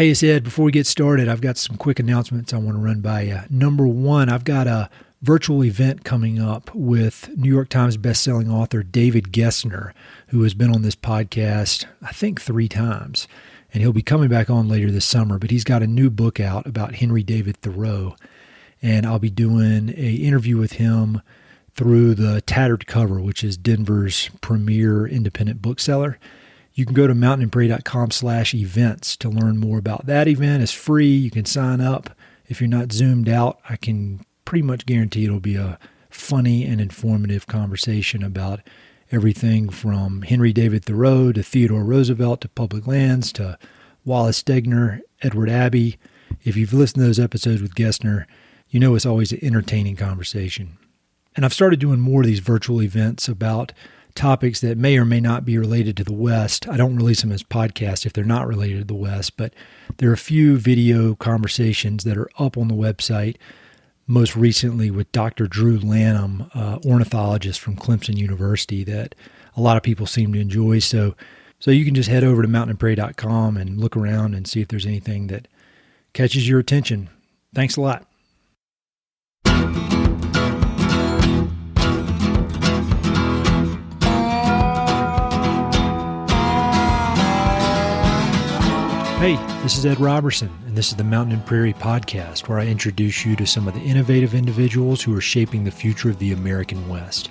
Hey, it's Ed. Before we get started, I've got some quick announcements I want to run by you. Number one, I've got a virtual event coming up with New York Times bestselling author David Gessner, who has been on this podcast, I think 3 times. And he'll be coming back on later this summer, but he's got a new book out about Henry David Thoreau. And I'll be doing an interview with him through the Tattered Cover, which is Denver's premier independent bookseller. You can go to mountainandprairie.com/events to learn more about that event. It's free. You can sign up. If you're not zoomed out, I can pretty much guarantee it'll be a funny and informative conversation about everything from Henry David Thoreau to Theodore Roosevelt to public lands to Wallace Stegner, Edward Abbey. If you've listened to those episodes with Gessner, you know it's always an entertaining conversation. And I've started doing more of these virtual events about topics that may or may not be related to the West. I don't release them as podcasts if they're not related to the West, but there are a few video conversations that are up on the website, most recently with Dr. Drew Lanham, ornithologist from Clemson University, that a lot of people seem to enjoy. So you can just head over to mountainandprairie.com and look around and see if there's anything that catches your attention. Thanks a lot. Hey, this is Ed Robertson, and this is the Mountain and Prairie Podcast, where I introduce you to some of the innovative individuals who are shaping the future of the American West.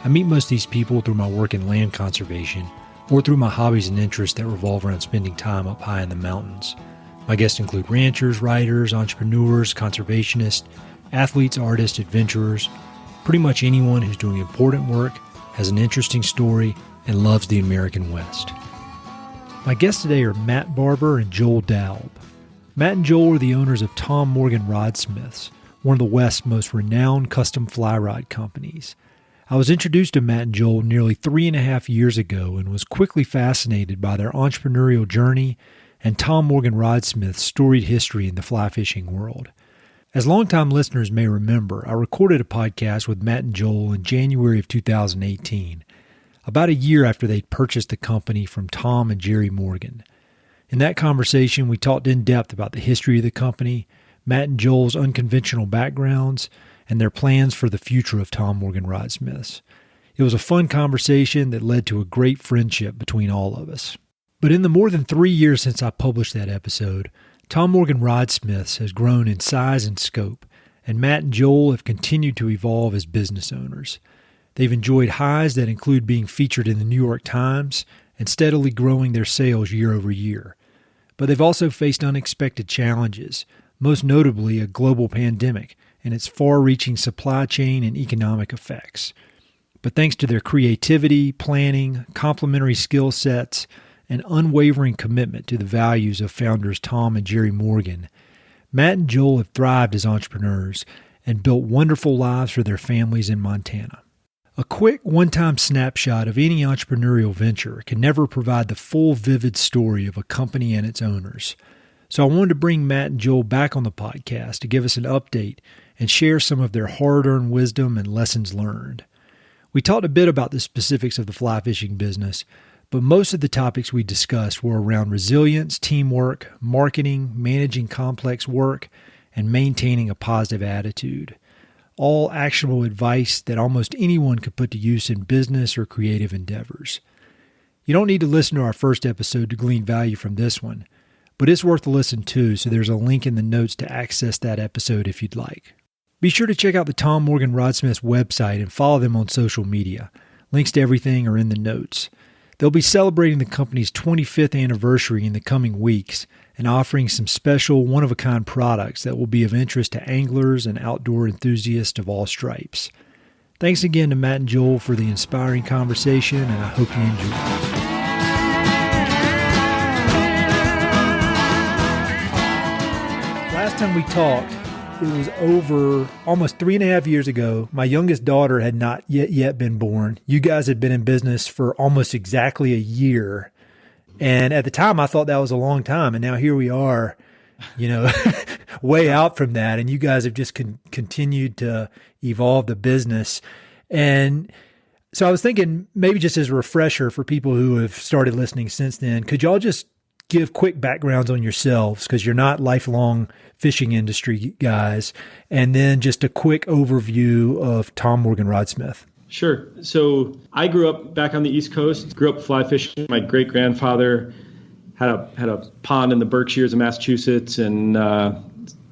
I meet most of these people through my work in land conservation or through my hobbies and interests that revolve around spending time up high in the mountains. My guests include ranchers, writers, entrepreneurs, conservationists, athletes, artists, adventurers, pretty much anyone who's doing important work, has an interesting story, and loves the American West. My guests today are Matt Barber and Joel Doub. Matt and Joel are the owners of Tom Morgan Rodsmiths, one of the West's most renowned custom fly rod companies. I was introduced to Matt and Joel nearly 3.5 years ago and was quickly fascinated by their entrepreneurial journey and Tom Morgan Rodsmiths' storied history in the fly fishing world. As longtime listeners may remember, I recorded a podcast with Matt and Joel in January of 2018. About a year after they'd purchased the company from Tom and Gerri Morgan. In that conversation, we talked in depth about the history of the company, Matt and Joel's unconventional backgrounds, and their plans for the future of Tom Morgan Rodsmiths. It was a fun conversation that led to a great friendship between all of us. But in the more than 3 years since I published that episode, Tom Morgan Rodsmiths has grown in size and scope, and Matt and Joel have continued to evolve as business owners. They've enjoyed highs that include being featured in the New York Times and steadily growing their sales year over year. But they've also faced unexpected challenges, most notably a global pandemic and its far-reaching supply chain and economic effects. But thanks to their creativity, planning, complementary skill sets, and unwavering commitment to the values of founders Tom and Gerri Morgan, Matt and Joel have thrived as entrepreneurs and built wonderful lives for their families in Montana. A quick one-time snapshot of any entrepreneurial venture can never provide the full, vivid story of a company and its owners. So I wanted to bring Matt and Joel back on the podcast to give us an update and share some of their hard-earned wisdom and lessons learned. We talked a bit about the specifics of the fly fishing business, but most of the topics we discussed were around resilience, teamwork, marketing, managing complex work, and maintaining a positive attitude. All actionable advice that almost anyone could put to use in business or creative endeavors. You don't need to listen to our first episode to glean value from this one, but it's worth a listen too, so there's a link in the notes to access that episode if you'd like. Be sure to check out the Tom Morgan Rodsmiths website and follow them on social media. Links to everything are in the notes. They'll be celebrating the company's 25th anniversary in the coming weeks and offering some special one-of-a-kind products that will be of interest to anglers and outdoor enthusiasts of all stripes. Thanks again to Matt and Joel for the inspiring conversation, and I hope you enjoy it. Last time we talked, it was over almost 3.5 years ago. My youngest daughter had not yet been born. You guys had been in business for almost exactly a year. And at the time, I thought that was a long time. And now here we are, way out from that. And you guys have just continued to evolve the business. And so I was thinking maybe just as a refresher for people who have started listening since then, could y'all just give quick backgrounds on yourselves, because you're not lifelong fishing industry guys, and then just a quick overview of Tom Morgan Rodsmith. Sure. So I grew up back on the East Coast, grew up fly fishing. My great-grandfather had a pond in the Berkshires of Massachusetts, and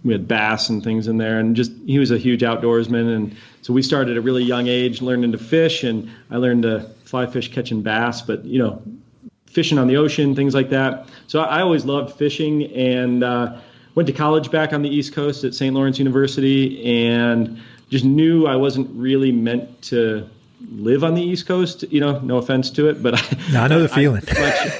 we had bass and things in there, and just he was a huge outdoorsman. And so we started at a really young age learning to fish, and I learned to fly fish catching bass, but fishing on the ocean, things like that. So I always loved fishing, and went to college back on the East Coast at St. Lawrence University, and just knew I wasn't really meant to live on the East Coast. No offense to it, but I know the feeling.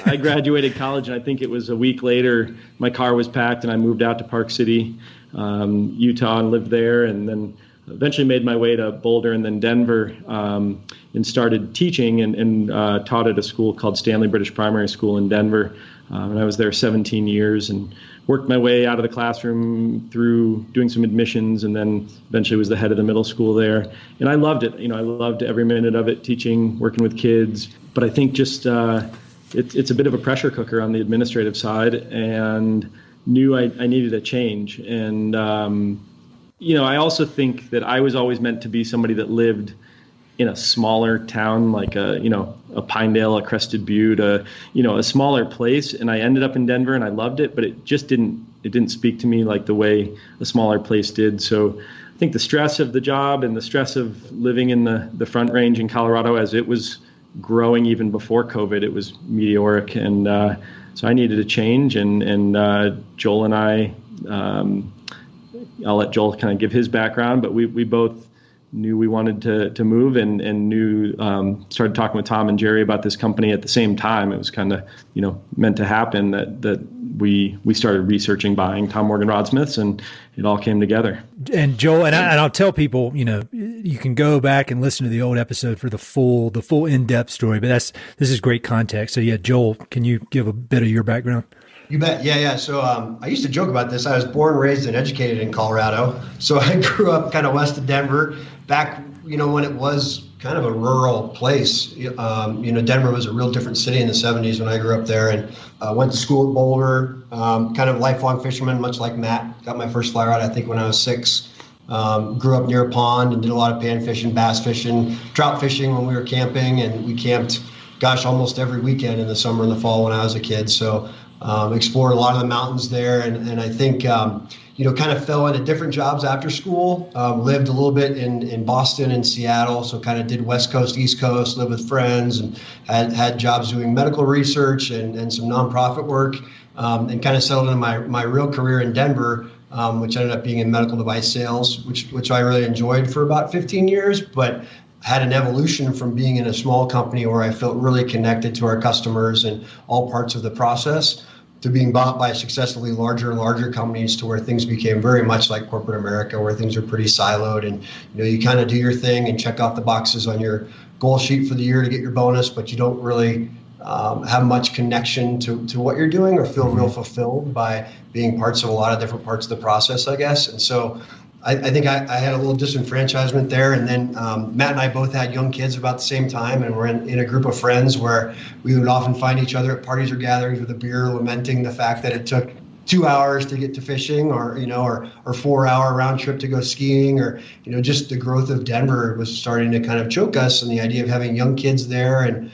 I graduated college, and I think it was a week later, my car was packed, and I moved out to Park City, Utah, and lived there, and then eventually made my way to Boulder and then Denver, and started teaching and taught at a school called Stanley British Primary School in Denver. And I was there 17 years and worked my way out of the classroom through doing some admissions, and then eventually was the head of the middle school there. And I loved it. I loved every minute of it, teaching, working with kids. But I think just it's a bit of a pressure cooker on the administrative side, and knew I needed a change. And I also think that I was always meant to be somebody that lived in a smaller town, like a Pinedale, a Crested Butte, a smaller place. And I ended up in Denver, and I loved it, but it just didn't speak to me like the way a smaller place did. So I think the stress of the job and the stress of living in the Front Range in Colorado, as it was growing even before COVID, it was meteoric. And so I needed a change, and Joel and I, I'll let Joel kind of give his background, but we both knew we wanted to move, and knew, started talking with Tom and Gerri about this company at the same time. It was kind of, meant to happen that we started researching buying Tom Morgan Rodsmiths, and it all came together. And Joel, and I'll tell people, you can go back and listen to the old episode for the full in-depth story, but this is great context. So yeah, Joel, can you give a bit of your background? You bet. Yeah. So I used to joke about this. I was born, raised, and educated in Colorado. So I grew up kind of west of Denver, back, when it was kind of a rural place. Denver was a real different city in the 70s when I grew up there, and went to school at Boulder, kind of lifelong fisherman, much like Matt. Got my first fly rod, I think, when I was 6. Grew up near a pond and did a lot of pan fishing, bass fishing, trout fishing when we were camping, and we camped, almost every weekend in the summer and the fall when I was a kid. So explored a lot of the mountains there, and I think kind of fell into different jobs after school. Lived a little bit in Boston and Seattle, so kind of did West Coast, East Coast, lived with friends, and had jobs doing medical research and some nonprofit work, and kind of settled into my real career in Denver, which ended up being in medical device sales, which I really enjoyed for about 15 years, but had an evolution from being in a small company where I felt really connected to our customers and all parts of the process, to being bought by successively larger and larger companies, to where things became very much like corporate America, where things are pretty siloed, and you kind of do your thing and check off the boxes on your goal sheet for the year to get your bonus, but you don't really have much connection to what you're doing, or feel real fulfilled by being parts of a lot of different parts of the process, I guess. And so I think I had a little disenfranchisement there. And then Matt and I both had young kids about the same time, and we're in a group of friends where we would often find each other at parties or gatherings with a beer, lamenting the fact that it took 2 hours to get to fishing, or 4-hour round trip to go skiing, or just the growth of Denver was starting to kind of choke us, and the idea of having young kids there and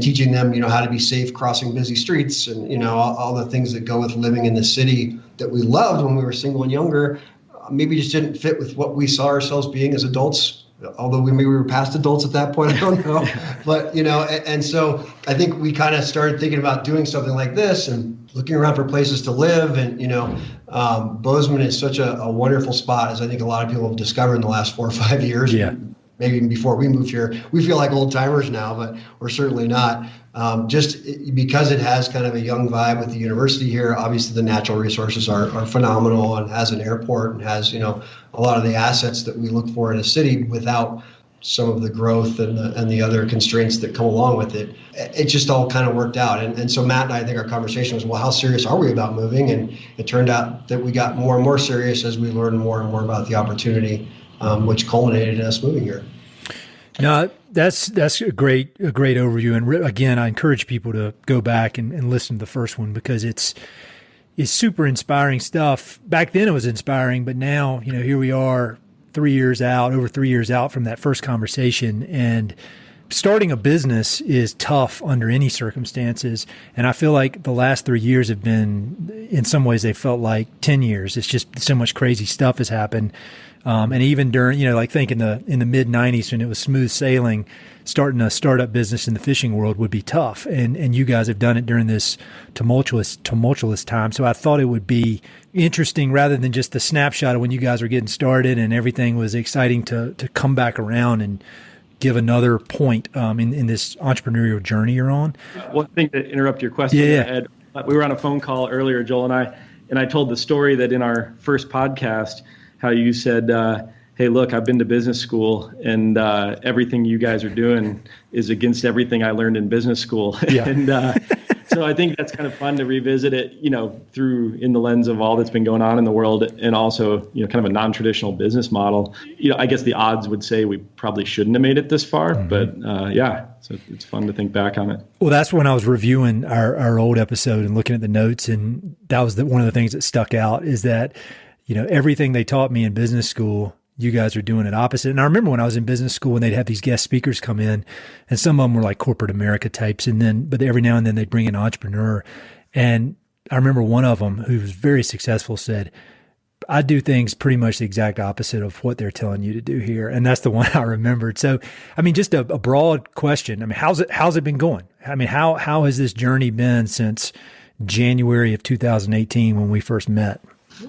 teaching them how to be safe crossing busy streets, and all the things that go with living in the city that we loved when we were single and younger, maybe just didn't fit with what we saw ourselves being as adults, although we were past adults at that point, I don't know. But, and so I think we kind of started thinking about doing something like this and looking around for places to live. And, Bozeman is such a wonderful spot, as I think a lot of people have discovered in the last 4 or 5 years. Yeah. Maybe even before we moved here. We feel like old timers now, but we're certainly not. Just because it has kind of a young vibe with the university here. Obviously, the natural resources are phenomenal, and has an airport, and has a lot of the assets that we look for in a city, without some of the growth and the other constraints that come along with it. It just all kind of worked out. And so Matt and I think our conversation was, well, how serious are we about moving? And it turned out that we got more and more serious as we learned more and more about the opportunity, which culminated in us moving here. No, that's a great overview. And again, I encourage people to go back and listen to the first one because it's super inspiring stuff. Back then it was inspiring, but now, here we are over 3 years out from that first conversation, and starting a business is tough under any circumstances. And I feel like the last 3 years have been, in some ways, they felt like 10 years. It's just so much crazy stuff has happened. And even during, think in the mid 90s when it was smooth sailing, starting a startup business in the fishing world would be tough. And you guys have done it during this tumultuous time. So I thought it would be interesting rather than just the snapshot of when you guys were getting started and everything was exciting to come back around and give another point in this entrepreneurial journey you're on. One thing to interrupt your question, Ed, we were on a phone call earlier, Joel and I told the story that in our first podcast, how you said, hey, look, I've been to business school and everything you guys are doing is against everything I learned in business school. Yeah. And so I think that's kind of fun to revisit it, through in the lens of all that's been going on in the world and also, kind of a non-traditional business model. I guess the odds would say we probably shouldn't have made it this far, but so it's fun to think back on it. Well, that's when I was reviewing our old episode and looking at the notes, and that was one of the things that stuck out is that, everything they taught me in business school, you guys are doing it opposite. And I remember when I was in business school and they'd have these guest speakers come in, and some of them were like corporate America types. But every now and then they'd bring an entrepreneur. And I remember one of them who was very successful said, I do things pretty much the exact opposite of what they're telling you to do here. And that's the one I remembered. So, just a broad question. How's it been going? How has this journey been since January of 2018 when we first met?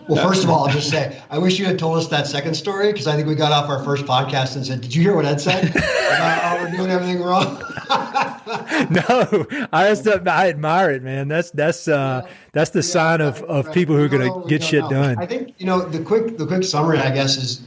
Well, first of all, I'll just say, I wish you had told us that second story, because I think we got off our first podcast and said, did you hear what Ed said about how we're doing everything wrong? No, I admire it, man. That's the sign of people who are going to get shit done. I think, the quick summary, I guess, is,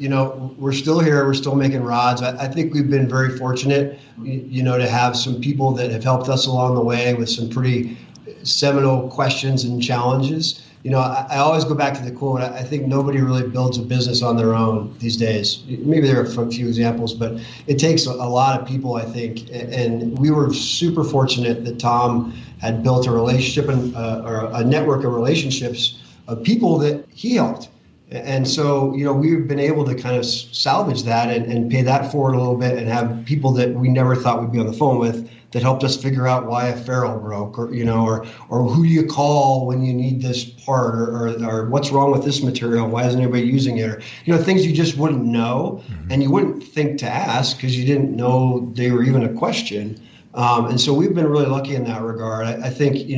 we're still here. We're still making rods. I think we've been very fortunate, to have some people that have helped us along the way with some pretty seminal questions and challenges. I always go back to the quote. I think nobody really builds a business on their own these days. Maybe there are a few examples, but it takes a lot of people, I think. And we were super fortunate that Tom had built a relationship or a network of relationships of people that he helped. And so, we've been able to kind of salvage that and pay that forward a little bit and have people that we never thought we'd be on the phone with that helped us figure out why a ferrule broke, or who do you call when you need this part, or what's wrong with this material? Why isn't anybody using it? Or, things you just wouldn't know and you wouldn't think to ask because you didn't know they were even a question. And so we've been really lucky in that regard. I think,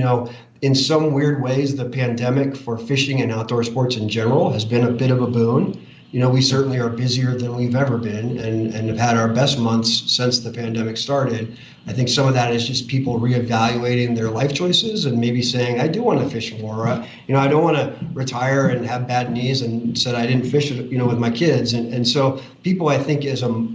in some weird ways, the pandemic for fishing and outdoor sports in general has been a bit of a boon. We certainly are busier than we've ever been and have had our best months since the pandemic started. I think some of that is just people reevaluating their life choices and maybe saying, I do want to fish more. I don't want to retire and have bad knees and said I didn't fish, with my kids. And so people, I think, as a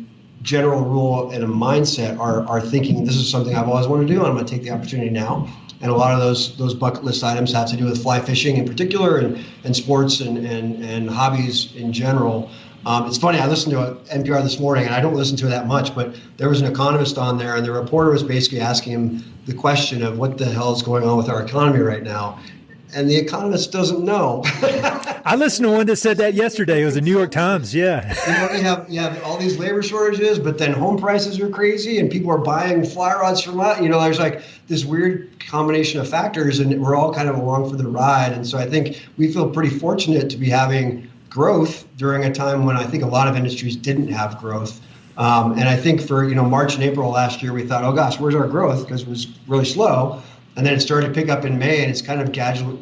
general rule and a mindset are thinking this is something I've always wanted to do and I'm going to take the opportunity now. And a lot of those bucket list items have to do with fly fishing in particular and sports and hobbies in general. It's funny, I listened to NPR this morning, and I don't listen to it that much, but there was an economist on there, and the reporter was basically asking him the question of what the hell is going on with our economy right now. And the economist doesn't know. I listened to one that said that yesterday. It was the New York Times. Yeah. You have all these labor shortages, but then home prices are crazy and people are buying fly rods from us. There's like this weird combination of factors, and we're all kind of along for the ride. And so I think we feel pretty fortunate to be having growth during a time when I think a lot of industries didn't have growth. And I think for, March and April last year, we thought, oh gosh, where's our growth? Because it was really slow. And then it started to pick up in May, and it's kind of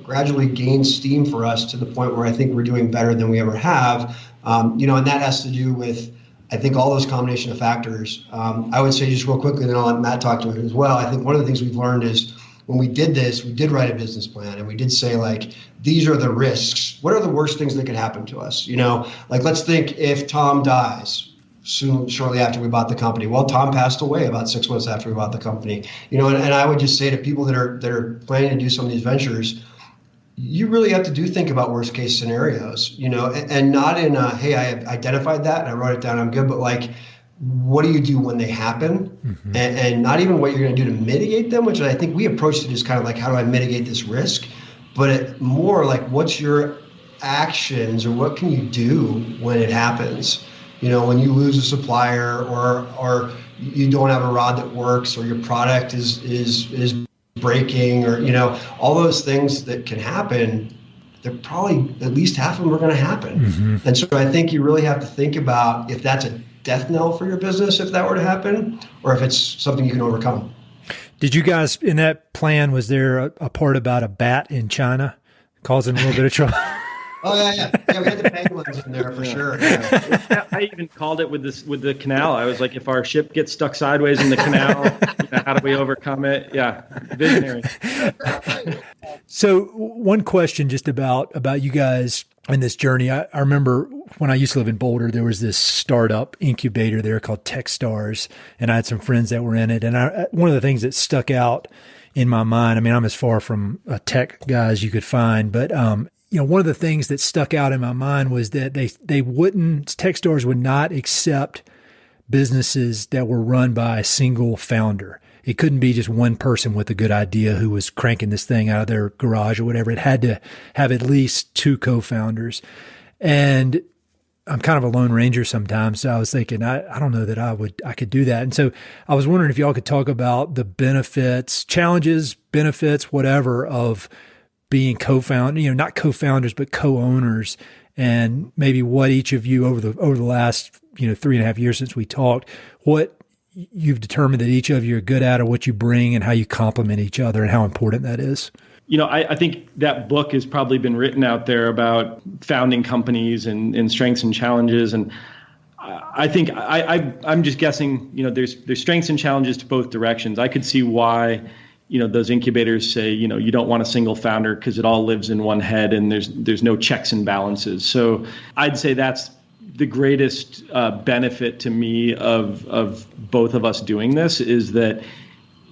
gradually gained steam for us to the point where I think we're doing better than we ever have. And that has to do with, I think, all those combination of factors. I would say just real quickly, and then I'll let Matt talk to it as well. I think one of the things we've learned is when we did this, we did write a business plan, and we did say, like, these are the risks. What are the worst things that could happen to us? Let's think if Tom dies shortly after we bought the company. Well, Tom passed away about 6 months after we bought the company. And I would just say to people that are planning to do some of these ventures, you really have to think about worst case scenarios, and not in hey, I identified that and I wrote it down, I'm good, but like, what do you do when they happen, and not even what you're going to do to mitigate them, which I think we approached it as kind of like, how do I mitigate this risk? But more like, what's your actions, or what can you do when it happens? When you lose a supplier, or you don't have a rod that works, or your product is breaking, or all those things that can happen. They're probably, at least half of them are going to happen. And so I think you really have to think about if that's a death knell for your business, if that were to happen, or if it's something you can overcome. Did you guys, in that plan, was there a part about a bat in China causing a little bit of trouble? Oh yeah. We had the penguins in there for sure. Yeah. I even called it with the canal. I was like, if our ship gets stuck sideways in the canal, how do we overcome it? Yeah, visionary. So one question just about you guys in this journey. I remember when I used to live in Boulder, there was this startup incubator there called Techstars, and I had some friends that were in it. And one of the things that stuck out in my mind, I mean, I'm as far from a tech guy as you could find, but one of the things that stuck out in my mind was that Techstars would not accept businesses that were run by a single founder. It couldn't be just one person with a good idea who was cranking this thing out of their garage or whatever. It had to have at least two co-founders. And I'm kind of a lone ranger sometimes. So I was thinking, I don't know that I could do that. And so I was wondering if y'all could talk about the benefits, challenges, benefits, whatever, of being co-founder, not co-founders, but co-owners, and maybe what each of you over the last, 3.5 years since we talked, what you've determined that each of you are good at, or what you bring and how you complement each other and how important that is. I think that book has probably been written out there about founding companies and strengths and challenges. And I think I'm just guessing, there's strengths and challenges to both directions. I could see why, those incubators say, you don't want a single founder because it all lives in one head and there's no checks and balances. So I'd say that's the greatest benefit to me of both of us doing this, is that,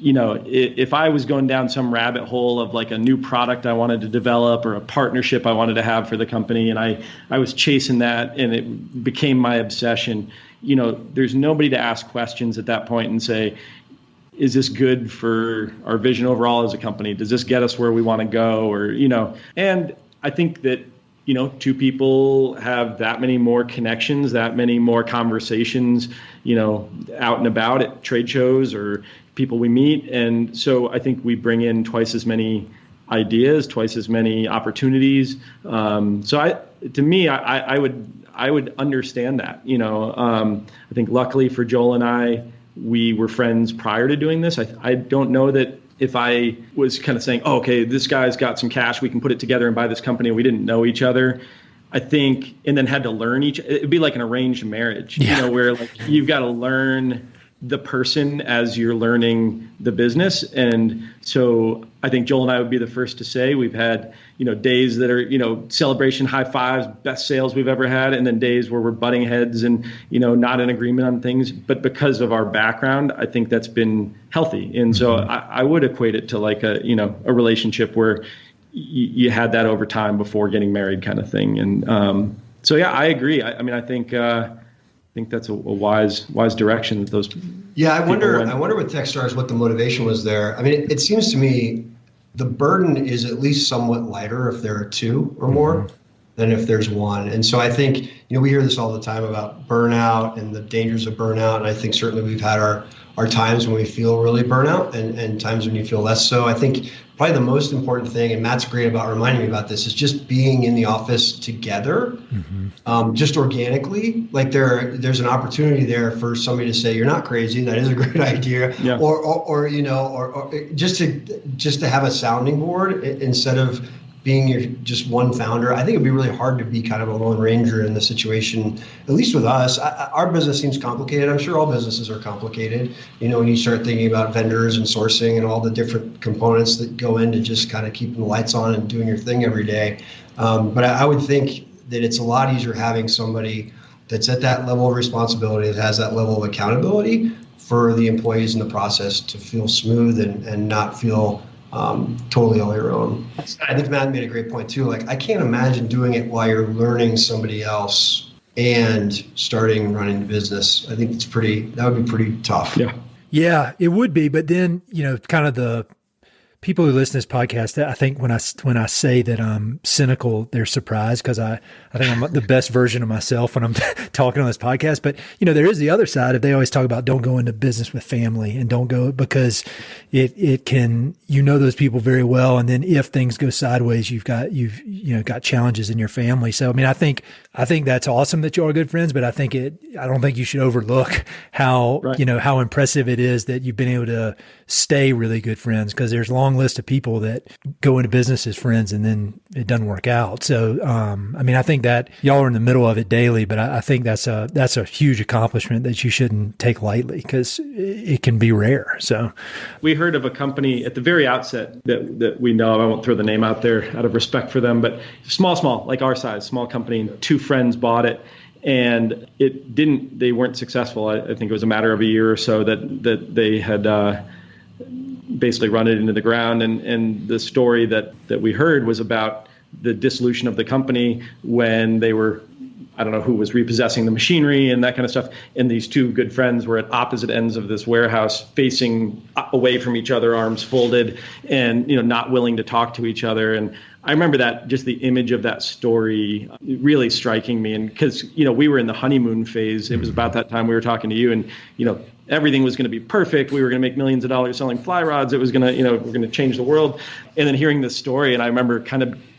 if I was going down some rabbit hole of like a new product I wanted to develop or a partnership I wanted to have for the company, and I was chasing that and it became my obsession, there's nobody to ask questions at that point and say, is this good for our vision overall as a company? Does this get us where we want to go? Or, and I think that, two people have that many more connections, that many more conversations, out and about at trade shows or people we meet. And so I think we bring in twice as many ideas, twice as many opportunities. So I would understand that, I think luckily for Joel and I, we were friends prior to doing this. I don't know that if I was kind of saying, oh, okay, this guy's got some cash, we can put it together and buy this company, and we didn't know each other, I think, and then had to learn it'd be like an arranged marriage, where like you've got to learn the person as you're learning the business. And so I think Joel and I would be the first to say we've had, days that are, celebration, high fives, best sales we've ever had. And then days where we're butting heads and, not in agreement on things. But because of our background, I think that's been healthy. And so I would equate it to like a relationship where you had that over time before getting married kind of thing. And so, yeah, I agree. I think that's a wise direction that those. Yeah, I wonder with Techstars what the motivation was there. I mean, it seems to me the burden is at least somewhat lighter if there are two or more than if there's one. And so I think we hear this all the time about burnout and the dangers of burnout. And I think certainly we've had our times when we feel really burnout and times when you feel less so. I think probably the most important thing, and Matt's great about reminding me about this, is just being in the office together, just organically. Like there's an opportunity there for somebody to say, you're not crazy, that is a great idea. Yeah. Or just to have a sounding board instead of being just one founder. I think it'd be really hard to be kind of a lone ranger in the situation, at least with us. Our business seems complicated. I'm sure all businesses are complicated. When you start thinking about vendors and sourcing and all the different components that go into just kind of keeping the lights on and doing your thing every day. But I would think that it's a lot easier having somebody that's at that level of responsibility, that has that level of accountability for the employees in the process to feel smooth and not feel totally all your own. I think Matt made a great point too. Like, I can't imagine doing it while you're learning somebody else and starting and running a business. I think that would be pretty tough. Yeah, it would be. But then, kind of the people who listen to this podcast, I think when I say that I'm cynical, they're surprised because I think I'm the best version of myself when I'm talking on this podcast. But, there is the other side of, they always talk about don't go into business with family and don't go, because it can, those people very well. And then if things go sideways, you've got challenges in your family. So, I think that's awesome that you are good friends, but I don't think you should overlook how, right. How impressive it is that you've been able to stay really good friends, because there's a long list of people that go into business as friends and then it doesn't work out. So, I think that y'all are in the middle of it daily, but I think that's a huge accomplishment that you shouldn't take lightly, because it can be rare. So we heard of a company at the very outset that we know of. I won't throw the name out there out of respect for them, but small, like our size, small company, and two friends bought it. And they weren't successful. I think it was a matter of a year or so that they had basically run it into the ground. And the story that we heard was about the dissolution of the company when they were, I don't know who was repossessing the machinery and that kind of stuff. And these two good friends were at opposite ends of this warehouse, facing away from each other, arms folded, and not willing to talk to each other. And I remember that, just the image of that story really striking me. And because we were in the honeymoon phase, it was about that time we were talking to you, and everything was going to be perfect. We were going to make millions of dollars selling fly rods. It was going to, we're going to change the world. And then hearing this story, and I remember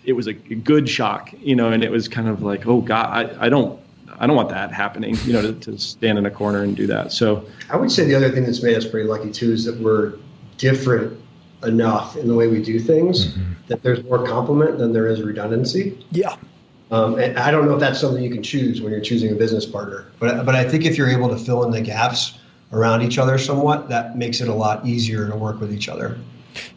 it was a good shock, and it was kind of like, oh God, I don't want that happening, to stand in a corner and do that. So I would say the other thing that's made us pretty lucky too is that we're different enough in the way we do things that there's more complement than there is redundancy. Yeah. And I don't know if that's something you can choose when you're choosing a business partner, but I think if you're able to fill in the gaps around each other somewhat, that makes it a lot easier to work with each other.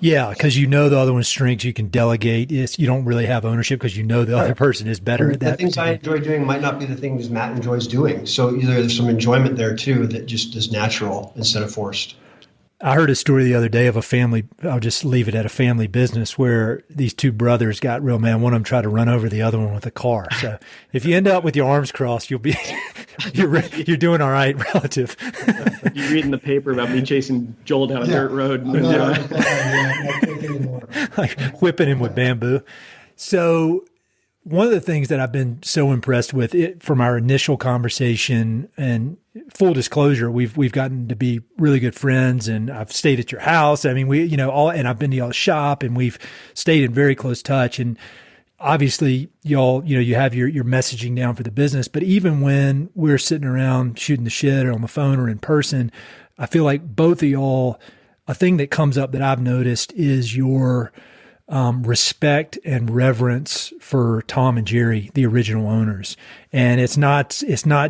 Yeah, because the other one's strengths, you can delegate. You don't really have ownership because the other person is better at that. The things I enjoy doing might not be the things Matt enjoys doing. So either there's some enjoyment there too that just is natural instead of forced. I heard a story the other day of a family, I'll just leave it at a family business, where these two brothers got real mad. One of them tried to run over the other one with a car. So if you end up with your arms crossed, you're you're doing all right relative. You're reading the paper about me chasing Joel down a dirt road. Like whipping him with bamboo. So one of the things that I've been so impressed with it from our initial conversation, and full disclosure, we've gotten to be really good friends, and I've stayed at your house. I mean, and I've been to y'all's shop, and we've stayed in very close touch. And obviously y'all, you have your messaging down for the business, but even when we're sitting around shooting the shit or on the phone or in person, I feel like both of y'all, a thing that comes up that I've noticed is your respect and reverence for Tom and Gerri, the original owners. And it's not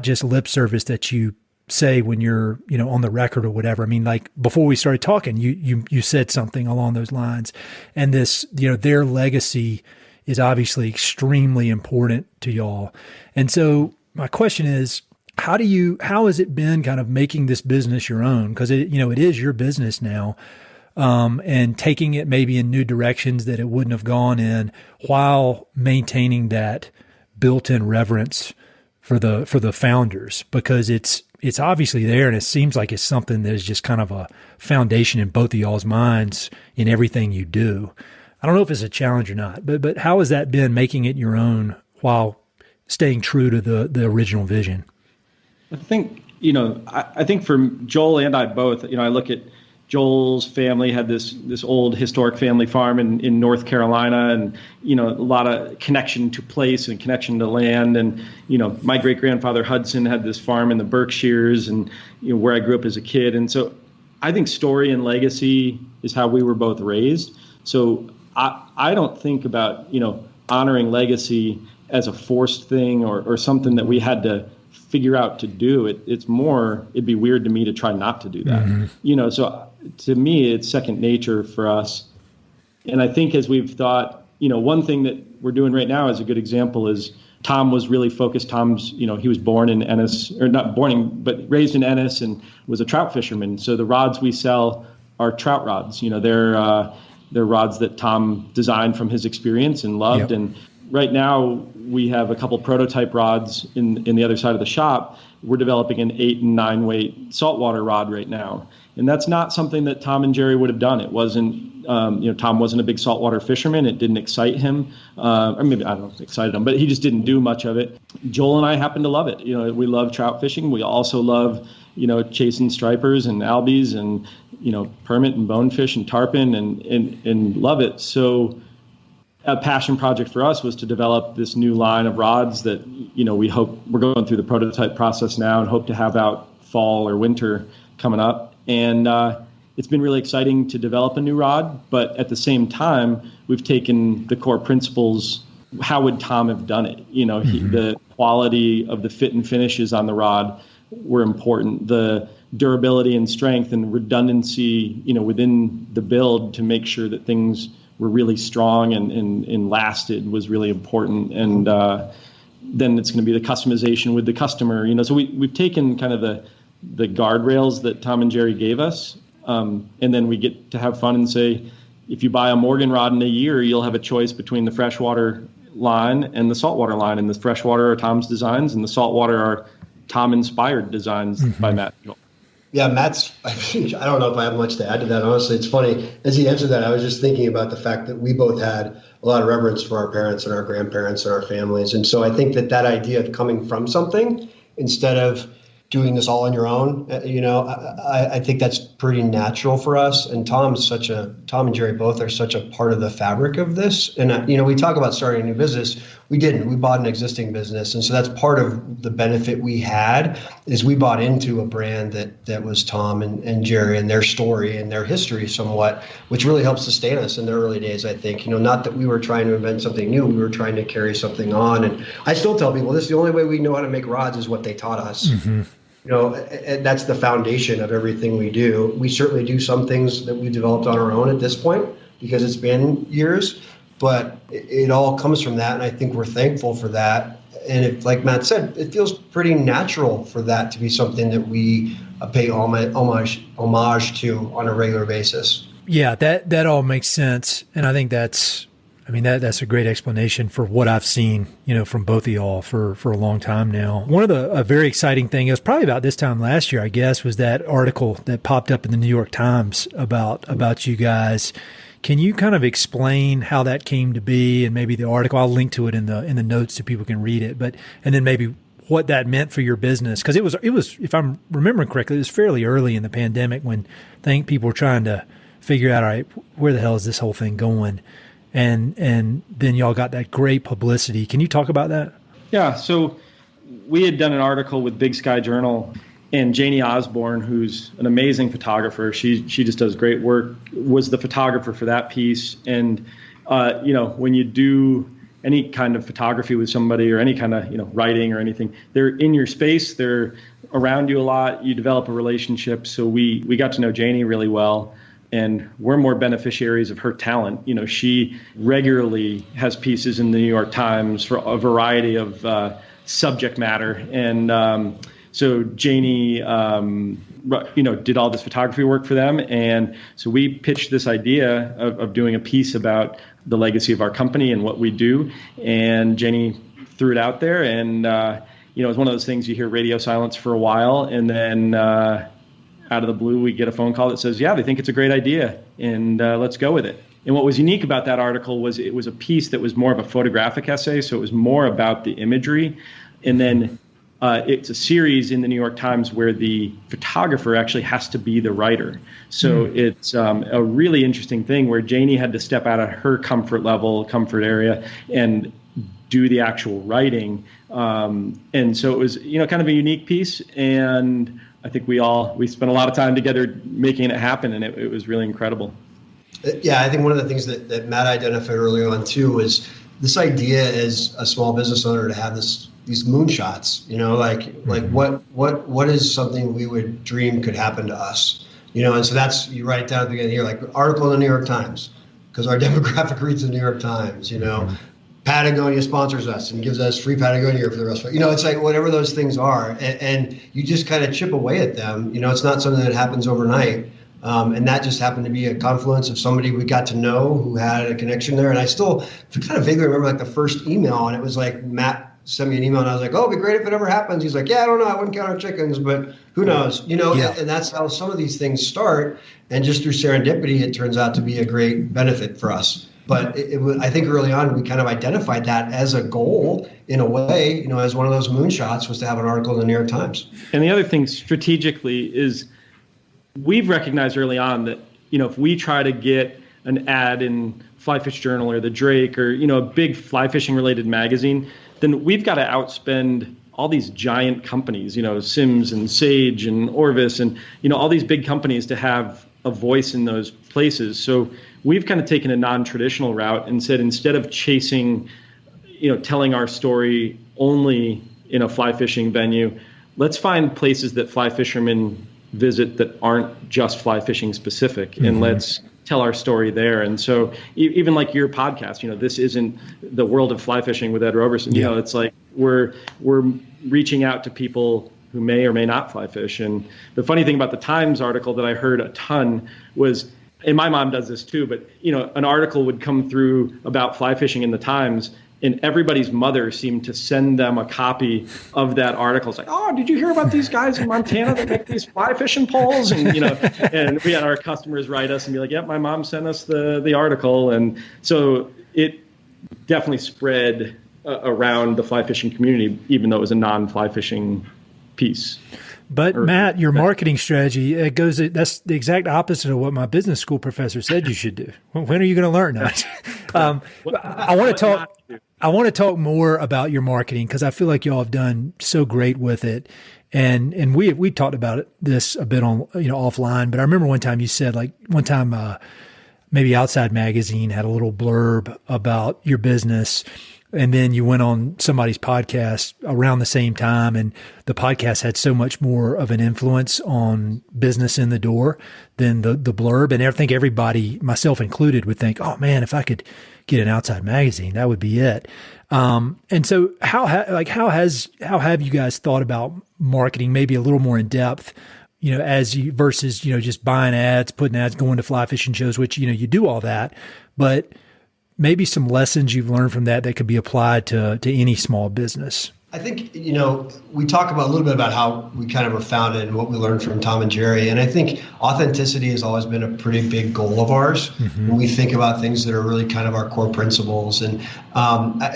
just lip service that you say when you're, on the record or whatever. I mean, like before we started talking, you said something along those lines, and this, their legacy is obviously extremely important to y'all. And so my question is, how has it been kind of making this business your own? Because it is your business now. And taking it maybe in new directions that it wouldn't have gone in, while maintaining that built-in reverence for the founders, because it's obviously there, and it seems like it's something that is just kind of a foundation in both of y'all's minds in everything you do. I don't know if it's a challenge or not, but how has that been, making it your own while staying true to the original vision? I think, I think for Joel and I both, I look at Joel's family had this old historic family farm in North Carolina, and a lot of connection to place and connection to land. And my great grandfather Hudson had this farm in the Berkshires, and where I grew up as a kid. And so I think story and legacy is how we were both raised. So I don't think about honoring legacy as a forced thing or something that we had to figure out to do. It's more, it'd be weird to me to try not to do that. Mm-hmm. So to me, it's second nature for us. And I think as we've thought, one thing that we're doing right now as a good example is Tom was really focused. Tom's, he was born in Ennis, or not born, but raised in Ennis, and was a trout fisherman. So the rods we sell are trout rods. They're rods that Tom designed from his experience and loved. Yep. And right now we have a couple prototype rods in the other side of the shop. We're developing an 8 and 9 weight saltwater rod right now. And that's not something that Tom and Gerri would have done. It wasn't, Tom wasn't a big saltwater fisherman. It didn't excite him. Or maybe, I don't know if it excited him, but he just didn't do much of it. Joel and I happen to love it. We love trout fishing. We also love, chasing stripers and albies and, permit and bonefish and tarpon and love it. So a passion project for us was to develop this new line of rods that, we hope we're going through the prototype process now and hope to have out fall or winter coming up. And it's been really exciting to develop a new rod. But at the same time, we've taken the core principles. How would Tom have done it? The quality of the fit and finishes on the rod were important. The durability and strength and redundancy, within the build to make sure that things were really strong and lasted was really important. And then it's going to be the customization with the customer. So we've taken kind of the guardrails that Tom and Gerri gave us, and then we get to have fun and say, if you buy a Morgan rod in a year, you'll have a choice between the freshwater line and the saltwater line. And the freshwater are Tom's designs, and the saltwater are Tom-inspired designs by Matt. Yeah, I don't know if I have much to add to that. Honestly, it's funny. As he answered that, I was just thinking about the fact that we both had a lot of reverence for our parents and our grandparents and our families. And so I think that idea of coming from something instead of doing this all on your own, I think that's pretty natural for us. And Tom and Gerri both are such a part of the fabric of this. And, we talk about starting a new business. We didn't. We bought an existing business. And so that's part of the benefit we had is we bought into a brand that was Tom and Gerri and their story and their history somewhat, which really helped sustain us in the early days, I think. Not that we were trying to invent something new. We were trying to carry something on. And I still tell people this is the only way we know how to make rods is what they taught us. Mm-hmm. And that's the foundation of everything we do. We certainly do some things that we developed on our own at this point because it's been years, but it all comes from that. And I think we're thankful for that. And like Matt said, it feels pretty natural for that to be something that we pay homage to on a regular basis. Yeah, that all makes sense. And I think that's a great explanation for what I've seen, from both of y'all for a long time now. One of a very exciting thing, it was probably about this time last year, I guess, was that article that popped up in the New York Times about you guys. Can you kind of explain how that came to be, and maybe the article? I'll link to it in the notes so people can read it. And then maybe what that meant for your business, because it was, if I'm remembering correctly, it was fairly early in the pandemic when I think people were trying to figure out, all right, where the hell is this whole thing going? And then y'all got that great publicity. Can you talk about that? Yeah. So we had done an article with Big Sky Journal, and Janie Osborne, who's an amazing photographer, she just does great work, was the photographer for that piece. And, when you do any kind of photography with somebody or any kind of, writing or anything, they're in your space, they're around you a lot, you develop a relationship. So we got to know Janie really well. And we're more beneficiaries of her talent. She regularly has pieces in the New York Times for a variety of subject matter. And so Janie, did all this photography work for them. And so we pitched this idea of doing a piece about the legacy of our company and what we do. And Janie threw it out there. And, it was one of those things you hear radio silence for a while. And then out of the blue, we get a phone call that says, yeah, they think it's a great idea, and let's go with it. And what was unique about that article was it was a piece that was more of a photographic essay, so it was more about the imagery. And then it's a series in the New York Times where the photographer actually has to be the writer. So it's a really interesting thing where Janie had to step out of her comfort area, and do the actual writing. And so it was, kind of a unique piece. And I think we spent a lot of time together making it happen, and it was really incredible. Yeah, I think one of the things that Matt identified early on too was this idea as a small business owner to have these moonshots. Like what is something we would dream could happen to us? And so that's, you write it down at the beginning here, like article in the New York Times, because our demographic reads the New York Times. Patagonia sponsors us and gives us free Patagonia for the rest of it. It's like whatever those things are, and you just kind of chip away at them. It's not something that happens overnight. And that just happened to be a confluence of somebody we got to know who had a connection there. And I still kind of vaguely remember like the first email, and it was like Matt sent me an email and I was like, oh, it'd be great if it ever happens. He's like, yeah, I don't know. I wouldn't count our chickens, but who knows? And that's how some of these things start. And just through serendipity, it turns out to be a great benefit for us. But I think early on, we kind of identified that as a goal in a way, as one of those moonshots was to have an article in the New York Times. And the other thing strategically is we've recognized early on that, if we try to get an ad in Fly Fish Journal or the Drake or, a big fly fishing related magazine, then we've got to outspend all these giant companies, Sims and Sage and Orvis and, all these big companies to have a voice in those places. So we've kind of taken a non-traditional route and said, instead of chasing, telling our story only in a fly fishing venue, let's find places that fly fishermen visit that aren't just fly fishing specific, and let's tell our story there. And so even like your podcast, this isn't the world of fly fishing with Ed Roberson. It's like we're reaching out to people who may or may not fly fish. And the funny thing about the Times article that I heard a ton was, and my mom does this too, but an article would come through about fly fishing in the Times, and everybody's mother seemed to send them a copy of that article. It's like, oh, did you hear about these guys in Montana that make these fly fishing poles? And and we had our customers write us and be like, yep, my mom sent us the article. And so it definitely spread around the fly fishing community, even though it was a non-fly fishing piece. But Matt, your marketing strategy, that's the exact opposite of what my business school professor said you should do. When are you going to learn that? I want to talk more about your marketing, because I feel like y'all have done so great with it. And we talked about this a bit on, offline, but I remember one time you said, like, maybe Outside Magazine had a little blurb about your business, and then you went on somebody's podcast around the same time, and the podcast had so much more of an influence on business in the door than the blurb. And I think everybody, myself included, would think, oh man, if I could get an Outside Magazine, that would be it. And so how have you guys thought about marketing maybe a little more in depth, versus, just buying ads, putting ads, going to fly fishing shows, which, you do all that, but maybe some lessons you've learned from that could be applied to any small business? I think, we talk about a little bit about how we kind of were founded and what we learned from Tom and Gerri. And I think authenticity has always been a pretty big goal of ours when we think about things that are really kind of our core principles. And